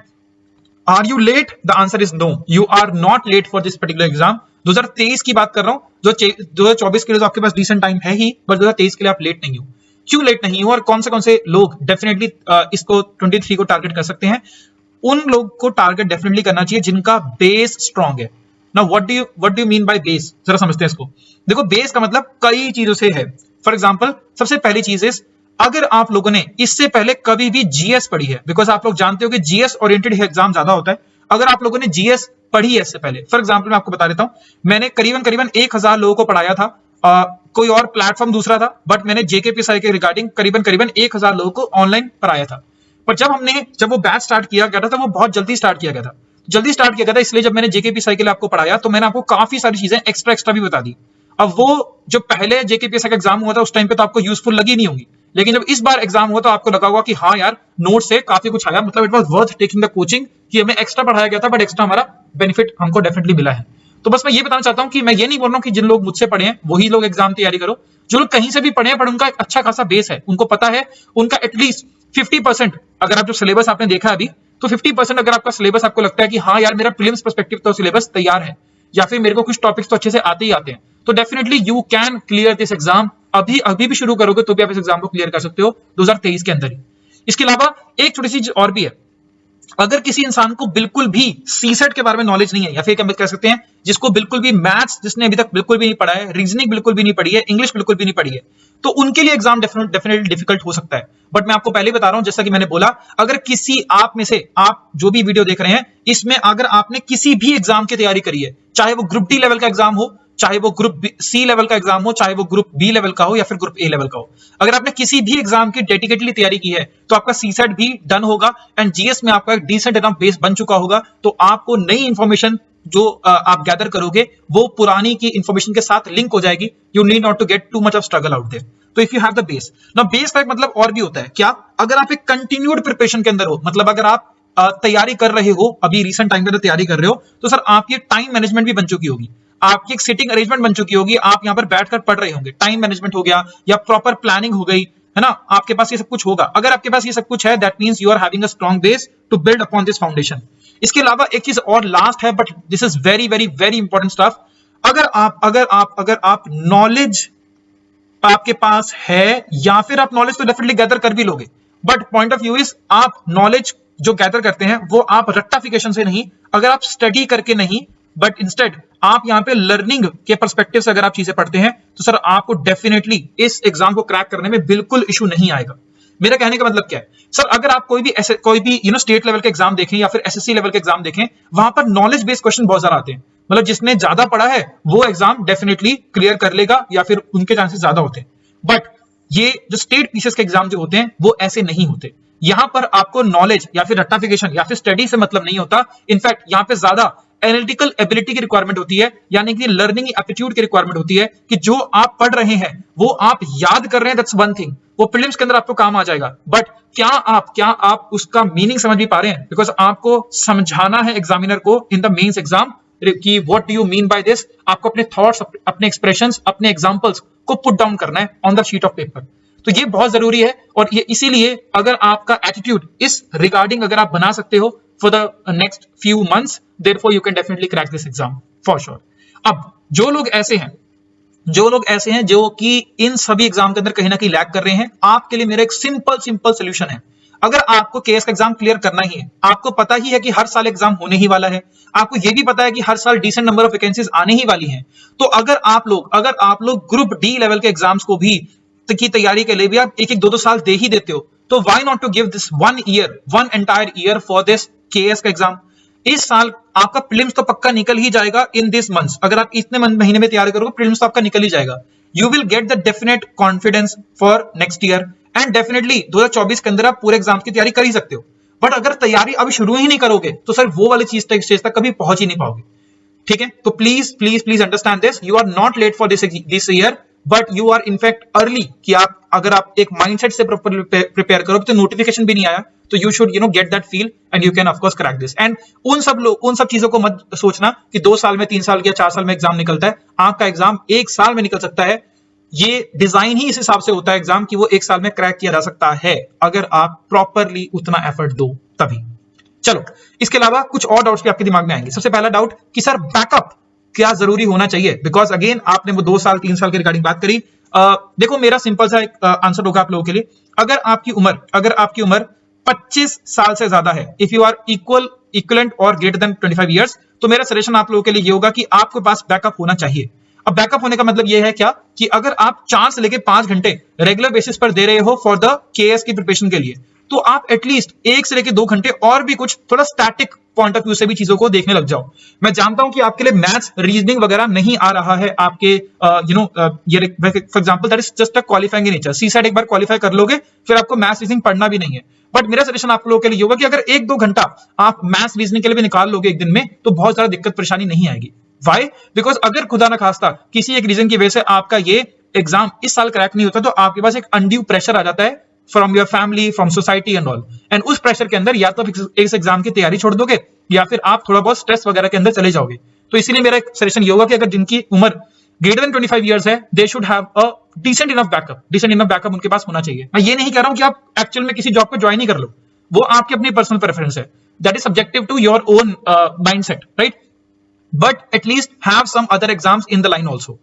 are you late? The answer is no, you are not late for this particular exam. 2023 की बात कर रहा हूं, जो 2024 के लिए तो आपके पास डिसेंट टाइम है ही, बट 2023 के लिए आप लेट नहीं हो। क्यों लेट नहीं हो और कौन से लोग डेफिनेटली इसको 23 को टारगेट कर सकते हैं? उन लोग को टारगेट डेफिनेटली करना चाहिए जिनका बेस स्ट्रांग है। Now what do you mean by base? जरा समझते हैं इसको। देखो, बेस का मतलब कई चीजों से है। फॉर एग्जांपल, सबसे पहली चीज इज, अगर आप लोगों ने इससे पहले कभी भी जीएस पढ़ी है, बिकॉज आप लोग जानते हो कि जीएस ओरिएंटेड एग्जाम ज्यादा होता है। अगर आप लोगों ने जीएस पढ़ी है इससे पहले, फॉर एग्जांपल मैं आपको बता देता हूं, मैंने करीबन 1000 लोगों को पढ़ाया था। कोई और प्लेटफॉर्म दूसरा था, बट मैंने जेकेपीएसआई के रिगार्डिंग करीबन 1000 लोगों को ऑनलाइन पढ़ाया था। पर जब वो बैच स्टार्ट किया गया था, तो वो बहुत जल्दी स्टार्ट किया गया था। इसलिए जब मैंने जेकेपीएसआई के लिए आपको पढ़ाया, तो मैंने आपको काफी सारी चीजें एक्स्ट्रा भी बता दी। अब वो जो पहले जेकेपीएसआई का एग्जाम हुआ था, उस टाइम पे तो आपको यूजफुल लगी नहीं होगी, लेकिन जब इस बार एग्जाम हुआ तो आपको लगा होगा कि हाँ यार, नोट से काफी कुछ आया, मतलब it was worth taking the coaching, कि हमें एक्स्ट्रा पढ़ाया गया था, बट एक्स्ट्रा हमारा बेनिफिट हमको डेफिनेटली मिला है। तो बस मैं ये बताना चाहता हूं कि मैं ये नहीं बोल रहा हूं कि जिन लोग मुझसे पढ़े हैं वही लोग एग्जाम तैयारी करो। जो लोग कहीं से भी पढ़े हैं, पर उनका एक अच्छा खासा बेस है, उनको पता है, उनका एटलीस्ट 50%, अगर आप जो सिलेबस आपने देखा अभी, तो 50% अगर आपका सिलेबस आपको लगता है कि हाँ यार, मेरा प्रीलिम्स पर्सपेक्टिव तो सिलेबस तैयार है, या फिर मेरे को कुछ टॉपिक्स तो अच्छे से आते ही आते हैं, तो definitely you can clear this exam. अभी भी शुरू करोगे तो भी आप इस एग्जाम को क्लियर कर सकते हो 2023 के अंदर ही। इसके अलावा एक छोटी सी चीज और भी है, अगर किसी इंसान को बिल्कुल भी सीसेट के बारे में नॉलेज नहीं है, या फिर कह सकते हैं जिसको बिल्कुल भी मैथ्स जिसने अभी तक बिल्कुल भी नहीं पढ़ा है, रीजनिंग बिल्कुल भी नहीं पढ़ी है, इंग्लिश बिल्कुल भी नहीं पढ़ी है, तो उनके लिए एग्जाम डेफिनेटली डिफिकल्ट हो सकता है। बट मैं आपको पहले बता रहा हूं, जैसा कि मैंने बोला, अगर किसी आप में से, आप जो भी वीडियो देख रहे हैं, इसमें अगर आपने किसी भी एग्जाम की तैयारी करी है, चाहे वो ग्रुप डी लेवल का एग्जाम हो, चाहे वो ग्रुप सी लेवल का एग्जाम हो, चाहे वो ग्रुप बी लेवल का हो, या फिर ग्रुप ए लेवल का हो, अगर आपने किसी भी एग्जाम की डेडिकेटली तैयारी की है, तो आपका सीसेट भी डन होगा एंड जीएस में आपका डिसेंट एनफ बेस बन चुका होगा। तो आपको नई इंफॉर्मेशन जो आप गैदर करोगे, वो पुरानी की इंफॉर्मेशन के साथ लिंक हो जाएगी। You need not to get too much of struggle out there. तो if you have the base, now base का एक मतलब और भी होता है क्या, अगर आप एक कंटिन्यूड प्रिपरेशन के अंदर हो, मतलब अगर आप तैयारी कर रहे हो, अभी रिसेंट टाइम के अंदर तैयारी कर रहे हो, तो सर आपकी टाइम मैनेजमेंट भी बन चुकी होगी, आपकी एक सिटिंग अरेंजमेंट बन चुकी होगी, आप यहां पर बैठकर पढ़ रहे होंगे, टाइम मैनेजमेंट हो गया या प्रॉपर प्लानिंग हो गई, है ना, आपके पास ये सब कुछ होगा। अगर आपके पास ये सब कुछ है, that means you are having a strong base to build upon this foundation. इसके अलावा एक चीज और लास्ट है, but this is very very very important stuff. अगर आप नॉलेज आपके पास है, या फिर आप नॉलेज तो डेफिनेटली गैदर कर भी लोगे, but point of view is, आप नॉलेज जो गैदर करते हैं वो आप रट्टाफिकेशन से नहीं, अगर आप स्टडी करके नहीं, बट इंस्टेड आप यहां पे लर्निंग के पर्सपेक्टिव से अगर आप चीजें पढ़ते हैं, तो सर आपको डेफिनेटली इस एग्जाम को क्रैक करने में बिल्कुल इशू नहीं आएगा। मेरा कहने का मतलब क्या है सर, अगर आप कोई भी स्टेट लेवल के एग्जाम देखें या फिर एसएससी लेवल के एग्जाम देखें, वहां पर नॉलेज बेस्ड क्वेश्चन बहुत ज्यादा आते हैं, मतलब जिसने ज्यादा पढ़ा है वो एग्जाम डेफिनेटली क्लियर कर लेगा, या फिर उनके चांसेस ज्यादा होते हैं। बट ये जो स्टेट पीसीएस के एग्जाम जो होते हैं, वो ऐसे नहीं होते। यहां पर आपको नॉलेज या फिर रट्टाफिकेशन या फिर स्टडी से मतलब नहीं होता। इनफैक्ट यहां पे ज्यादा एनालिटिकल एबिलिटी की रिक्वायरमेंट होती है, यानी कि लर्निंग एप्टीट्यूड की रिक्वायरमेंट होती है, कि जो आप पढ़ रहे हैं वो आप याद कर रहे हैं, दैट्स वन थिंग, वो प्रीलिम्स के अंदर आपको काम आ जाएगा। बट क्या आप उसका मीनिंग समझ भी पा रहे हैं, बिकॉज आपको समझाना है एग्जामिनर को इन द मेंस एग्जाम कि what do you mean by this. आपको अपने थॉट्स, अपने एक्सप्रेशंस, अपने एग्जांपल्स को पुट डाउन करना है on the sheet of paper. तो ये बहुत जरूरी है, और ये इसीलिए अगर आपका एटीट्यूड इस रिगार्डिंग अगर आप बना सकते हो, for the next few months, therefore you can definitely crack this exam for sure. अब जो लोग ऐसे हैं जो कि इन सभी एग्जाम के अंदर कहीं ना कहीं लैग कर रहे हैं, आपके लिए मेरा एक सिंपल सोल्यूशन है। अगर आपको केएस का एग्जाम क्लियर करना ही है, आपको पता ही है कि हर साल एग्जाम होने ही वाला है, आपको ये भी पता है कि हर साल डिसेंट नंबर ऑफ वैकेंसीज आने ही वाली हैं, तो अगर आप लोग ग्रुप डी लेवल के एग्जाम्स को भी की तैयारी के लिए भी आप एक 2 साल दे ही देते हो, तो why not to give this one entire year for this KS का एग्जाम। इस साल आपका प्रीलिम्स तो पक्का निकल ही जाएगा इन दिस मंथ्स। अगर आप इतने महीने में तैयारी करोगे, प्रीलिम्स तो आपका निकल ही जाएगा। You will get the definite confidence for next year and definitely 2024 के अंदर आप पूरे एग्जाम की तैयारी कर ही सकते हो। बट अगर तैयारी अभी शुरू ही नहीं करोगे तो सर वो वाली स्टेज तक कभी पहुंच ही नहीं पाओगे। ठीक है, तो please understand this, you are not late for this year, but you are in fact early. कि अगर आप एक माइंडसेट से प्रॉपर प्रिपेयर करोगे तो नोटिफिकेशन भी नहीं आया, तो you should get that feel and you can of course crack this. And उन सब चीजों को मत सोचना कि 2 साल में, 3 साल या 4 साल में एग्जाम निकलता है। आपका एग्जाम 1 साल में निकल सकता है। ये डिजाइन ही इस हिसाब से होता है एग्जाम कि वो 1 साल में क्रैक किया जा सकता है, अगर आप प्रॉपरली उतना एफर्ट दो तभी। चलो, इसके अलावा कुछ और डाउट्स भी आपके दिमाग में आएंगे। सबसे पहला डाउट कि सर बैकअप क्या जरूरी होना चाहिए, बिकॉज अगेन आपने वो 2 साल 3 साल के रिगार्डिंग बात करी। देखो, मेरा सिंपल सा एक आंसर होगा आप लोगों के लिए। अगर आपकी उम्र 25 साल से ज्यादा है, इफ यू आर इक्वलेंट और ग्रेटर देन 25 ईयर्स, तो मेरा सजेशन आप लोगों के लिए ये होगा कि आपके पास बैकअप होना चाहिए। अब बैकअप होने का मतलब ये है क्या कि अगर आप 4 से लेके 5 घंटे रेगुलर बेसिस पर दे रहे हो फॉर द केएस की प्रिपरेशन के लिए, तो आप एटलीस्ट 1 से लेके 2 घंटे और भी कुछ थोड़ा स्टैटिक पॉइंट ऑफ व्यू से भी चीजों को देखने लग जाओ। मैं जानता हूं कि आपके लिए मैथ्स, रीजनिंग वगैरह नहीं आ रहा है आपके ये for example that is just a qualifying nature. CSAT एक बार क्वालिफाई कर लोगे, फिर आपको मैथ्स, रीजनिंग पढ़ना भी नहीं है। बट मेरा सजेशन आप लोगों के लिए होगा कि अगर 1-2 घंटा आप मैथ्स, रीजनिंग के लिए भी निकाल लोगे एक दिन में, तो बहुत ज्यादा दिक्कत परेशानी नहीं आएगी। वाई? बिकॉज अगर खुदा ना खास्ता किसी एक रीजन की वजह से आपका ये एग्जाम इस साल क्रैक नहीं होता, तो आपके पास एक अनड्यू प्रेशर आ जाता है from your family, from society and all. And उस प्रेशर के अंदर या तो इस एग्जाम की तैयारी छोड़ दोगे या फिर आप थोड़ा बहुत स्ट्रेस वगैरह के अंदर चले जाओगे। तो इसीलिए मेरा एक सजेशन ये होगा कि अगर जिनकी उम्र ग्रेटर देन 25 ईयर्स है, they should have a decent enough backup उनके पास होना चाहिए। मैं ये नहीं कह रहा हूं कि आप एक्चुअल में किसी जॉब को ज्वाइन ही कर लो, वो आपकी अपनी पर्सनल प्रेफरेंस है, that is subjective to your own mindset, right? But at least have some other exams in the line also.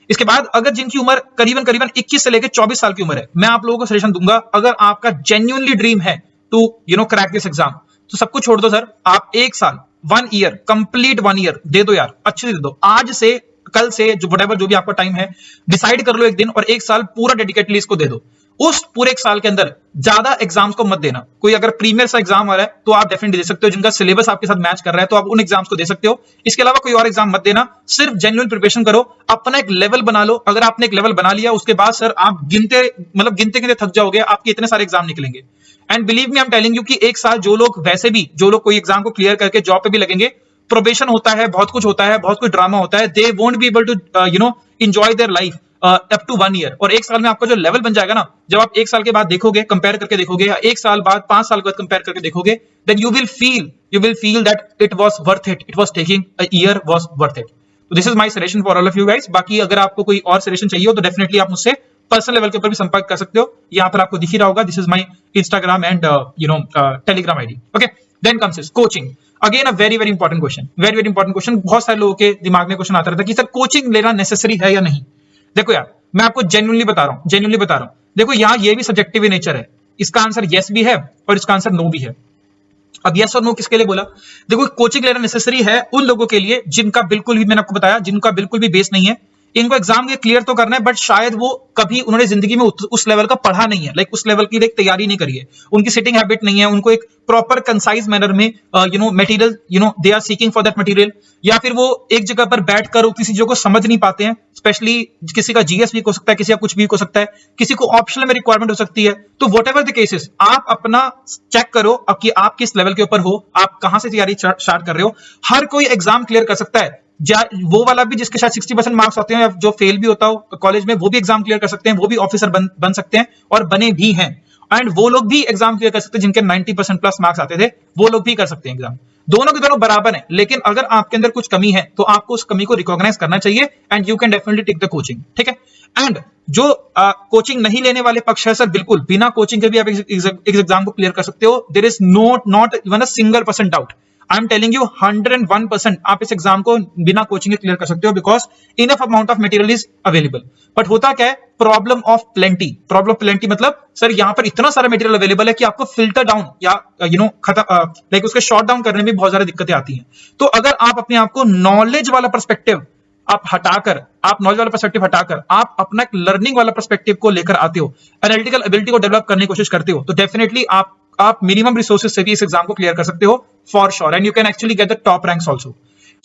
इसके बाद अगर जिनकी उम्र करीबन 21 से लेकर 24 साल की उम्र है, मैं आप लोगों को सजेशन दूंगा, अगर आपका जेन्युइनली ड्रीम है टू क्रैक दिस एग्जाम, तो सब कुछ छोड़ दो सर। आप 1 साल, 1 ईयर, कंप्लीट 1 ईयर दे दो यार, अच्छे से दे दो। आज से, कल से, जो भी आपका टाइम है, डिसाइड कर लो एक दिन, और 1 साल पूरा डेडिकेटली इसको दे दो। उस पूरे 1 साल के अंदर ज्यादा एग्जाम्स को मत देना। कोई अगर प्रीमियर सा एग्जाम आ रहा है तो आप डेफिनेटली दे सकते हो, जिनका सिलेबस आपके साथ मैच कर रहा है, तो आप उन एग्जाम्स को दे सकते हो। इसके अलावा कोई और एग्जाम मत देना, सिर्फ जेन्युइन प्रिपरेशन करो, अपना एक लेवल बना लो। अगर आपने एक लेवल बना लिया, उसके बाद सर आप गिनते थक जाओगे, आपके इतने सारे एग्जाम निकलेंगे। And believe me, I am telling you कि 1 साल जो लोग कोई एग्जाम को क्लियर करके जॉब पे भी लगेंगे, प्रोबेशन होता है, बहुत कुछ होता है, बहुत कुछ ड्रामा होता है, they won't be able to enjoy their life up to 1 year. और 1 साल में आपका जो लेवल बन जाएगा ना, जब आप 1 साल के बाद देखोगे, कंपेयर करके देखोगे, या 1 साल बाद, 5 साल के बाद कंपेयर करके देखोगे, then you will feel that it was worth it, it was taking a year was worth it. तो this is my suggestion for all of you guys. बाकी अगर आपको कोई और सजेशन चाहिए हो तो डेफिनेटली आप मुझसे पर्सनल लेवल के ऊपर भी संपर्क कर सकते हो। यहाँ पर आपको दिख ही रहा होगा, this is my Instagram and Telegram ID. Okay, then comes is coaching. Again a very very important question. बहुत सारे लोगों के दिमाग में क्वेश्चन आता रहता है कि सर कोचिंग लेना नेसेसरी है या नहीं। देखो यार, मैं आपको जेन्युइनली बता रहा हूं। देखो, यहाँ ये भी सब्जेक्टिव इन नेचर है। इसका आंसर यस भी है और इसका आंसर नो भी है। अब यस और नो किसके लिए बोला? देखो, कोचिंग लेना नेसेसरी है उन लोगों के लिए जिनका बिल्कुल भी, मैंने आपको बताया, जिनका बिल्कुल भी बेस नहीं है। इनको एग्जाम ये क्लियर तो करना है, बट शायद वो कभी उन्होंने जिंदगी में उस लेवल का पढ़ा नहीं है, लाइक उस लेवल की तैयारी नहीं करी है, उनकी सिटिंग हैबिट नहीं है, उनको एक प्रॉपर कंसाइज मैनर में material they are seeking for that material, या फिर वो एक जगह पर बैठकर किसी चीजों को समझ नहीं पाते हैं। स्पेशली किसी का जीएस भी हो सकता है, किसी का कुछ भी हो सकता है, किसी को ऑप्शनल में रिक्वायरमेंट हो सकती है। तो वट एवर द केसेस, आप अपना चेक करो कि आप किस लेवल के ऊपर हो, आप कहां से तैयारी स्टार्ट कर रहे हो। हर कोई एग्जाम क्लियर कर सकता है, वो वाला भी जिसके साथ 60% मार्क्स आते हैं, या जो फेल भी होता हो कॉलेज में, वो भी एग्जाम क्लियर कर सकते हैं, वो भी ऑफिसर बन सकते हैं और बने भी हैं। एंड वो लोग भी एग्जाम क्लियर कर सकते हैं जिनके 90% प्लस मार्क्स आते थे, वो लोग भी कर सकते हैं एग्जाम। दोनों के दोनों बराबर हैं, लेकिन अगर आपके अंदर कुछ कमी है तो आपको उस कमी को रिकॉग्नाइज करना चाहिए and you can definitely take the coaching. ठीक है, एंड जो कोचिंग नहीं लेने वाले पक्ष है सर, बिल्कुल बिना कोचिंग के भी आप इस एग्जाम को क्लियर कर सकते हो। There is not even a single % doubt. I am telling you 101% आप इस एग्जाम को बिना कोचिंग के क्लियर कर सकते हो, because enough amount of material is available. But होता क्या है, problem of plenty. Problem of plenty मतलब सर यहाँ पर इतना सारा मटेरियल अवेलेबल है कि आपको फिल्टर डाउन या लाइक उसके शॉर्ट डाउन करने में बहुत सारी दिक्कतें आती हैं। तो अगर आप अपने आप को नॉलेज वाला पर्सपेक्टिव आप हटाकर, आप अपना एक लर्निंग वाला पर्सपेक्टिव को लेकर आते हो, एनालिटिकल एबिलिटी को डेवलप करने की कोशिश करते हो, तो डेफिनेटली आप मिनिमम रिसोर्सेज से भी इस एग्जाम को क्लियर कर सकते हो for sure, and you can actually get the top ranks also.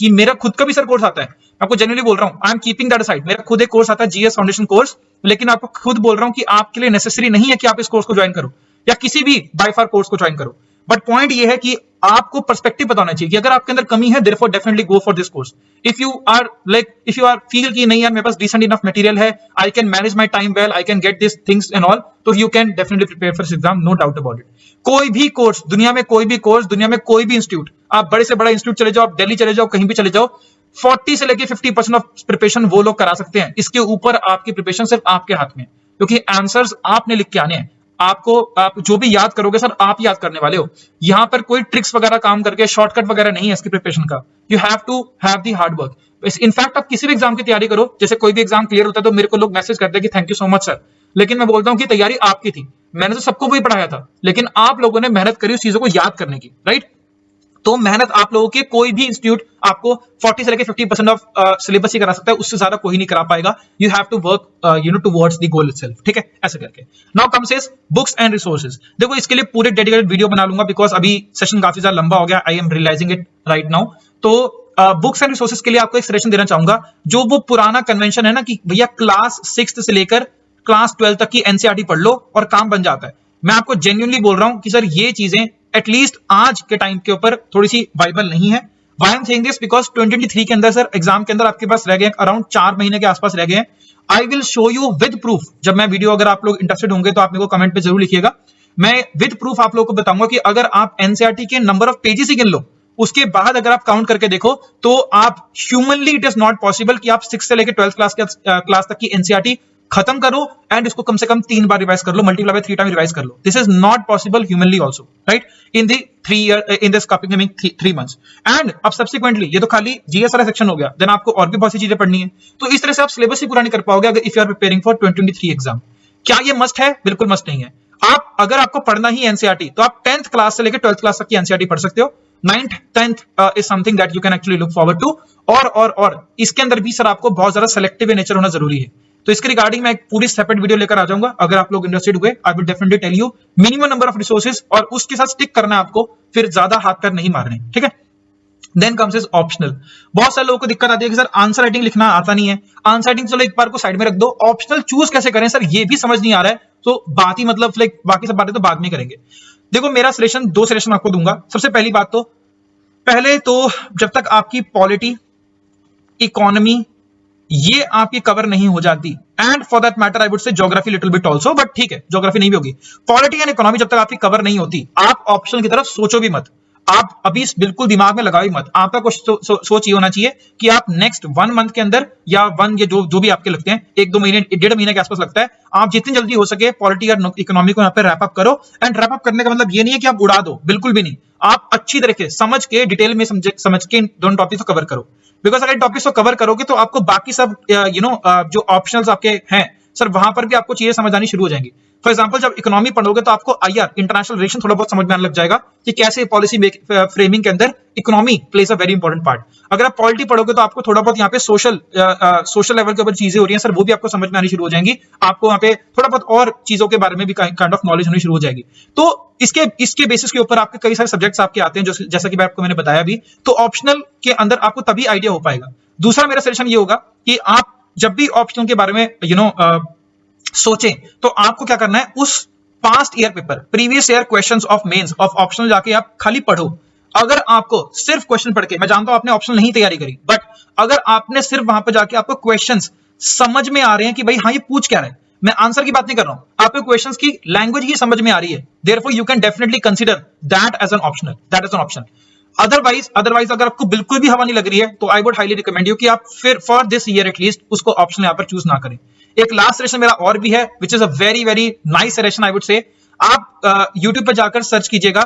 कि मेरा खुद का भी सर कोर्स आता है, मैं आपको जेन्युइनली बोल रहा हूं, I am keeping that aside. मेरा खुद एक कोर्स आता है जीएस फाउंडेशन कोर्स, लेकिन आपको खुद बोल रहा हूं कि आपके लिए नेसेसरी नहीं है कि आप इस कोर्स को ज्वाइन करो या किसी भी बाय फार कोर्स को ज्वाइन करो। बट पॉइंट ये है कि आपको पर्सपेक्टिव पता होना चाहिए कि अगर आपके अंदर कमी है, therefore definitely go for this course. If you are feel कि नहीं यार मेरे पास डिसेंट इनफ मटेरियल है, I can manage my time well, I can get this things and all, तो you can definitely prepare for this exam, no doubt about it. कोई भी course दुनिया में, कोई भी कोर्स दुनिया में, कोई भी इंस्टीट्यूट, आप बड़े से बड़ा इंस्टीट्यूट चले जाओ, आप दिल्ली चले जाओ, कहीं भी चले जाओ, 40 से लेके 50% ऑफ प्रिपरेशन वो लोग करा सकते हैं। इसके ऊपर आपकी प्रिपरेशन सिर्फ आपके हाथ में, क्योंकि आंसर्स आपने लिख के आने हैं। आप जो भी याद करोगे सर, आप याद करने वाले हो। यहां पर कोई ट्रिक्स वगैरह काम करके शॉर्टकट वगैरह नहीं है इसकी प्रिपरेशन का। You have to have the hard work. In fact आप किसी भी एग्जाम की तैयारी करो, जैसे कोई भी एग्जाम क्लियर होता है तो मेरे को लोग मैसेज करते हैं कि thank you so much sir, लेकिन मैं बोलता हूं कि तैयारी आपकी थी, मैंने तो सबको वही पढ़ाया था, लेकिन आप लोगों ने मेहनत करी उस चीजों को याद करने की, राइट। तो मेहनत आप लोगों के, कोई भी इंस्टीट्यूट आपको 40 से लेके 50% ऑफ सिलेबस ही करा सकता है, उससे ज्यादा कोई नहीं करा पाएगा। You have to work towards the goal itself, ठीक है, ऐसे करके। Now comes is books and resources. देखो इसके लिए पूरे डेडिकेटेड वीडियो बना लूंगा, बिकॉज अभी सेशन काफी ज्यादा लंबा हो गया, I am realising it right now. तो बुक्स एंड रिसोर्सेज के लिए आपको एक सजेशन देना चाहूंगा। जो वो पुराना कन्वेंशन है ना कि भैया क्लास 6 से लेकर क्लास 12 तक की एनसीईआरटी पढ़ लो और काम बन जाता है, मैं आपको जेन्युइनली बोल रहा हूं कि सर ये चीजें एटलीस्ट आज के टाइम के ऊपर थोड़ी सी वाइबल नहीं है। Why I am saying this, because 2023 के अंदर सर एग्जाम के अंदर आपके पास रह गए अराउंड 4 महीने के आसपास रह गए हैं। I will show you with proof, जब मैं वीडियो, अगर आप लोग इंटरेस्टेड होंगे तो आप मेरे को कमेंट पे जरूर लिखिएगा, मैं विद प्रूफ आप लोगों को बताऊंगा कि अगर आप एनसीईआरटी के नंबर ऑफ पेजेस ही गिन लो, उसके बाद अगर आप काउंट करके देखो, तो आप humanly it is not possible कि आप 6 से लेकर 12th क्लास तक की एनसीईआरटी खत्म करो एंड इसको कम से कम 3 बार रिवाइज कर लो, मल्टीप्लाई बाय 3 टाइम रिवाइज कर लो। This is not possible humanly also, right, in this coming 3 months. And अब सब्सिक्वेंटली, ये तो खाली जीएस वाला सेक्शन हो गया, देन आपको और भी बहुत सी चीजें पढ़नी है। तो इस तरह से आप सिलेबस ही पूरा नहीं कर पाओगे अगर if you are preparing for 2023 exam. क्या ये मस्ट है? बिल्कुल मस्ट नहीं है। आप अगर आपको पढ़ना ही एनसीईआरटी, तो आप 10th क्लास से लेकर 12th क्लास तक की एनसीईआरटी पढ़ सकते हो। 9th 10th is something that you can actually look forward to. और इसके अंदर भी सर आपको बहुत ज्यादा सेलेक्टिव नेचर होना जरूरी है। तो इसके रिगार्डिंग मैं एक पूरी सेपरेट वीडियो लेकर आ जाऊंगा। अगर आप लोग इंटरेस्टेड हुए, I will definitely tell you minimum number of resources, और उसके साथ स्टिक करना है आपको, फिर ज्यादा हाथ पैर नहीं मारने, ठीक है। Then comes is optional. बहुत सारे लोगों को दिक्कत आती है कि सर आंसर राइटिंग लिखना आता नहीं है। आंसर राइटिंग चलो एक बार को साइड में रख दो, ऑप्शनल चूज कैसे करें सर ये भी समझ नहीं आ रहा है, तो बात ही मतलब लाइक बाकी सब बातें तो बाद में करेंगे। देखो मेरा सजेशन, 2 सजेशन आपको दूंगा। सबसे पहली बात, तो पहले तो जब तक आपकी पॉलिटी, इकोनॉमी ये आपकी कवर नहीं हो जाती, and for that matter I would से geography little bit also, but ठीक है ज्योग्राफी नहीं भी होगी, पॉलिटी एंड इकोनॉमी जब तक आपकी कवर नहीं होती, आप ऑप्शनल की तरफ सोचो भी मत। आप अभी बिल्कुल दिमाग में लगाओ ही मत। आपका कुछ सोच ये होना चाहिए कि आप नेक्स्ट 1 मंथ के अंदर, या ये जो भी आपके लगते हैं, 1-2 महीने, 1.5 महीने के आसपास लगता है, आप जितनी जल्दी हो सके पॉलिटी और इकोनॉमी को यहाँ पे रैप अप करो। एंड रैप अप करने का मतलब ये नहीं है कि आप उड़ा दो, बिल्कुल भी नहीं। आप अच्छी तरीके समझ के, डिटेल में समझ के दोनों टॉपिक्स को कवर करो, बिकॉज अगर टॉपिक्स को कवर करोगे तो आपको बाकी सब जो ऑप्शनल्स आपके हैं सर, वहां पर भी आपको चीजें समझ आनी शुरू हो जाएंगी। फॉर एग्जांपल जब इकोनॉमी पढ़ोगे तो आपको आईआर, इंटरनेशनल रिलेशन, थोड़ा बहुत समझ में आने लग जाएगा कि कैसे पॉलिसी फ्रेमिंग के अंदर economy place a very important part. अगर आप पॉलिटी पढ़ोगे तो आपको थोड़ा बहुत यहाँ पे सोशल लेवल के ऊपर चीजें हो रही हैं सर, वो भी आपको समझ में आनी शुरू हो जाएंगी। आपको वहाँ पे थोड़ा बहुत और चीजों के बारे में भी काइंड ऑफ नॉलेज होनी शुरू हो जाएगी। तो इसके बेसिस के ऊपर आपके कई सारे सब्जेक्ट्स आपके आते हैं, जैसा कि मैंने बताया भी। तो ऑप्शनल के अंदर आपको तभी आइडिया हो पाएगा। दूसरा मेरा सजेशन ये होगा कि आप जब भी ऑप्शनल के बारे में सोचें, तो आपको क्या करना है, उस past year paper, previous year questions of mains of optional जाके आप खाली पढ़ो। अगर आपको सिर्फ क्वेश्चन पढ़ के, मैं जानता हूं आपने ऑप्शनल नहीं तैयारी करी, बट अगर आपने सिर्फ वहां पर जाके आपको क्वेश्चंस समझ में आ रहे हैं कि भाई हाँ ये पूछ क्या रहा है, मैं आंसर की बात नहीं कर रहा हूं, आपको क्वेश्चंस की लैंग्वेज ही समझ में आ रही है, therefore you can definitely consider that as an option. Otherwise अगर आपको बिल्कुल भी हवा नहीं लग रही है, तो I would highly recommend you कि आप फिर फॉर दिस ईयर एटलीस्ट उसको ऑप्शन यहाँ पर चूज ना करें। एक लास्ट सजेशन मेरा और भी है, which is a very very nice suggestion I would say. आप YouTube पर जाकर सर्च कीजिएगा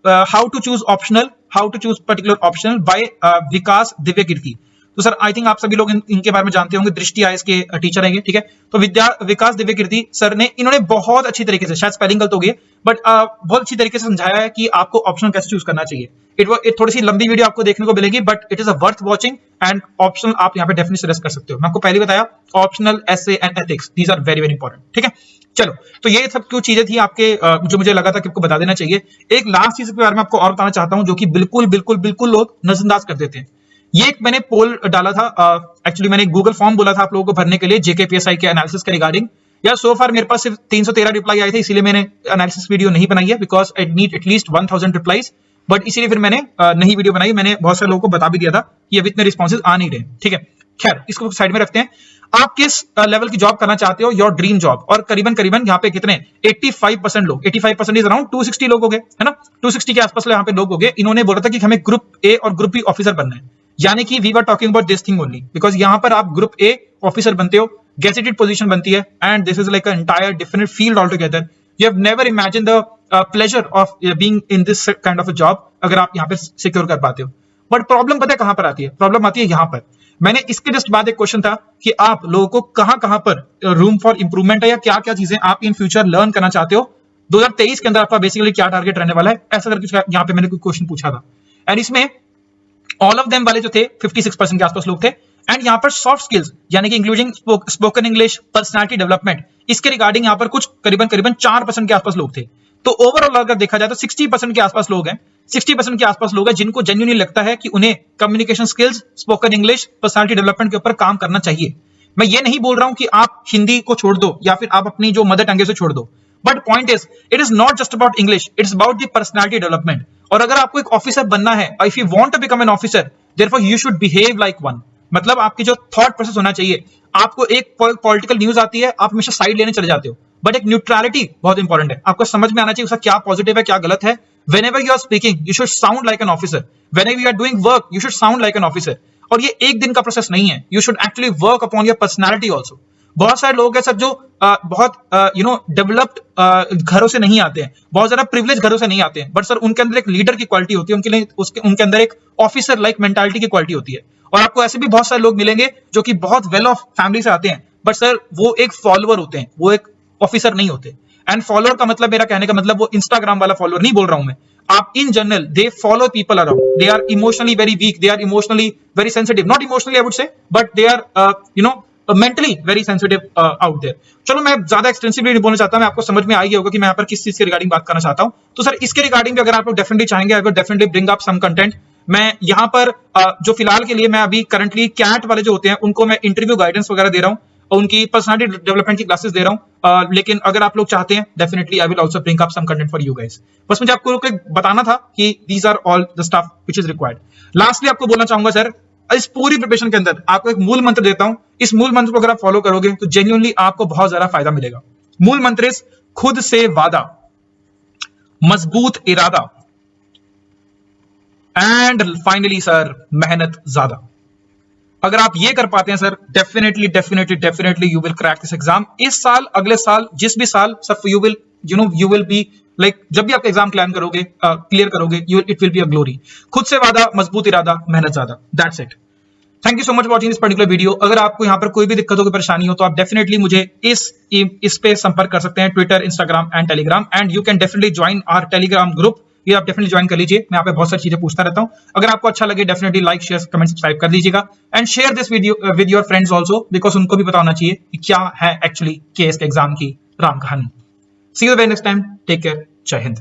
how to choose optional, how to choose particular optional by Vikas Divya Kirti. तो सर आई थिंक आप सभी लोग इनके बारे में जानते होंगे, दृष्टि आईएएस के टीचर हैं, ठीक है। तो विकास दिव्य कीर्ति सर ने, इन्होंने बहुत अच्छी तरीके से, शायद स्पेलिंग गलत हो गई, बट बहुत अच्छी तरीके से समझाया है कि आपको ऑप्शनल कैसे चूज करना चाहिए। इट थोड़ी सी लंबी वीडियो आपको देखने को मिलेगी, but it is a worth watching, and optional आप यहाँ पे डेफिनेटली सजेस्ट कर सकते हो। मैं आपको पहले बताया optional, essay and ethics, these are very very important, ठीक है। चलो, तो ये सब कुछ चीजें थी आपके जो मुझे लगा था कि आपको बता देना चाहिए। एक लास्ट चीज के बारे में आपको और बताना चाहता हूं, जो कि बिल्कुल बिल्कुल बिल्कुल लोग नजरअंदाज कर देते हैं। ये एक मैंने पोल डाला था, एक्चुअली मैंने गूगल फॉर्म बोला था आप लोगों को भरने के लिए जेकेपीएसआई के एनालिसिस के रिगार्डिंग। यार सो फार मेरे पास सिर्फ 313 रिप्लाई आए थे, इसीलिए मैंने एनालिसिस वीडियो नहीं बनाई है, because I need at least 1000 replies. But इसीलिए फिर मैंने नई वीडियो बनाई। मैंने बहुत सारे लोगों को बता भी दिया था कि अभी इतने रिस्पॉन्सेज आ नहीं रहे, ठीक है। खैर, इसको साइड में रखते हैं। आप किस लेवल की जॉब करना चाहते हो, योर ड्रीम जॉब, और करीबन करीबन यहाँ पे कितने 85% लोग, 85% इज अराउंड 260 लोग हो गए, है ना, 260 के आसपास यहाँ पे लोग हो गए। इन्होंने बोला था कि हमें ग्रुप ए और ग्रुप बी ऑफिसर बनना है, यानी कि we were talking about this thing only, because यहाँ पर आप ग्रुप ए ऑफिसर बनते हो, गेजेटेड पोजीशन बनती है, and this is like a entire different field all together. You have never imagine the pleasure of being in this kind of a job, अगर आप यहाँ पे सिक्योर कर पाते हो। बट प्रॉब्लम पता है कहां पर आती है? प्रॉब्लम आती है यहाँ पर। मैंने इसके जस्ट बाद एक क्वेश्चन था कि आप लोगों को कहां पर रूम फॉर इंप्रूवमेंट है, या क्या क्या चीजें आप इन फ्यूचर लर्न करना चाहते हो 2023 के अंदर, आपका बेसिकली क्या टारगेट रहने वाला है, ऐसा करके यहाँ पे मैंने कोई क्वेश्चन पूछा था। एंड इसमें ऑल ऑफ देम वाले जो थे 56% के आसपास लोग थे। एंड यहाँ पर सॉफ्ट स्किल्स, यानी कि including spoken English, personality development, इसके रिगार्डिंग यहाँ पर कुछ करीबन 4% के आसपास लोग थे। तो ओवरऑल अगर देखा जाए तो 60% के आसपास लोग हैं, 60% के आसपास लोग हैं जिनको जेन्युइनली लगता है कि उन्हें communication skills, spoken English, personality development के ऊपर काम करना चाहिए। मैं ये नहीं बोल रहा हूं कि आप हिंदी को छोड़ दो या फिर आप अपनी जो मदर टंग है उसे छोड़ दो, but point is it is not just about English, it's about the personality development. और अगर आपको एक ऑफिसर बनना है, if you want to become an officer, therefore you should behave like one. मतलब आपकी जो थॉट प्रोसेस होना चाहिए, आपको एक पॉलिटिकल न्यूज आती है, आप हमेशा साइड लेने चले जाते हो, बट एक न्यूट्रलिटी बहुत इंपॉर्टेंट है। आपको समझ में आना चाहिए उसका क्या पॉजिटिव है, क्या गलत है। Whenever you are speaking, you should sound like an officer. Whenever you are doing work, you should sound like an officer. और ये एक दिन का प्रोसेस नहीं है, you should actually work upon your personality also. बहुत सारे लोग हैं सर जो बहुत डेवलप्ड घरों से नहीं आते हैं, बहुत ज्यादा प्रिविलेज घरों से नहीं आते हैं, बट सर उनके अंदर एक लीडर की क्वालिटी होती है, उनके लिए उनके अंदर एक ऑफिसर लाइक मेंटालिटी की क्वालिटी होती है। और आपको ऐसे भी बहुत सारे लोग मिलेंगे जो कि बहुत वेल ऑफ फैमिली से आते हैं, बट सर वो एक फॉलोअर होते हैं, वो एक ऑफिसर नहीं होते। एंड फॉलोअर का मतलब, मेरा कहने का मतलब वो इंस्टाग्राम वाला फॉलोअर नहीं बोल रहा हूं मैं। आप in general, they follow people around, they are emotionally very weak, they are emotionally very sensitive, not emotionally I would say, but they are mentally very sensitive out there. चलो, मैं ज्यादा एक्सटेंसिवली नहीं बोलना चाहता, मैं आपको समझ में आ गया होगा कि मैं यहाँ पर किस चीज के रिगार्डिंग बात करना चाहता हूं। तो सर इसके रिगार्डिंग भी अगर आप लोग डेफिनेटली चाहेंगे, I will definitely bring up some content. मैं यहाँ पर जो फिलहाल के लिए मैं अभी करंटली कैट वाले जो होते हैं उनको मैं इंटरव्यू गाइडेंस वगैरह दे रहा हूँ, और उनकी पर्सनालिटी डेवलपमेंट की क्लासेस दे रहा हूं। लेकिन अगर आप लोग चाहते हैं, definitely I will also bring up some content for you guys. बस मुझे आपको बताना था कि these are all the stuff which is required. Lastly आपको बोलना चाहूंगा सर, इस पूरी प्रिपरेशन के अंदर आपको एक मूल मंत्र देता हूं। इस मूल मंत्र को अगर आप फॉलो करोगे तो जेन्युइनली आपको बहुत ज्यादा फायदा मिलेगा। मूल मंत्र इज खुद से वादा, मजबूत इरादा, एंड फाइनली सर मेहनत ज्यादा। अगर आप ये कर पाते हैं sir, definitely definitely definitely you will crack this exam. इस साल, अगले साल, जिस भी साल sir, you will be like, जब भी आप एग्जाम क्लियर करोगे, it will be a glory. खुद से वादा, मजबूत इरादा, मेहनत ज्यादा, that's it. Thank you so much for watching this particular video. अगर आपको यहाँ पर कोई भी दिक्कत हो, कोई परेशानी हो, तो आप डेफिनेटली मुझे इस पे संपर्क कर सकते हैं, Twitter, Instagram and Telegram. And you can definitely join our Telegram group, ये आप डेफिनेटली ज्वाइन कर लीजिए। मैं यहाँ पे बहुत सारी चीजें पूछता रहता हूँ। अगर आपको अच्छा लगे, definitely like, share, comment, subscribe कर लीजिएगा। And share this video with your friends also, because उनको भी पता होना चाहिए कि क्या है एक्चुअली केएस के एग्जाम की राम कहानी। See you very next time, take care, जय हिंद।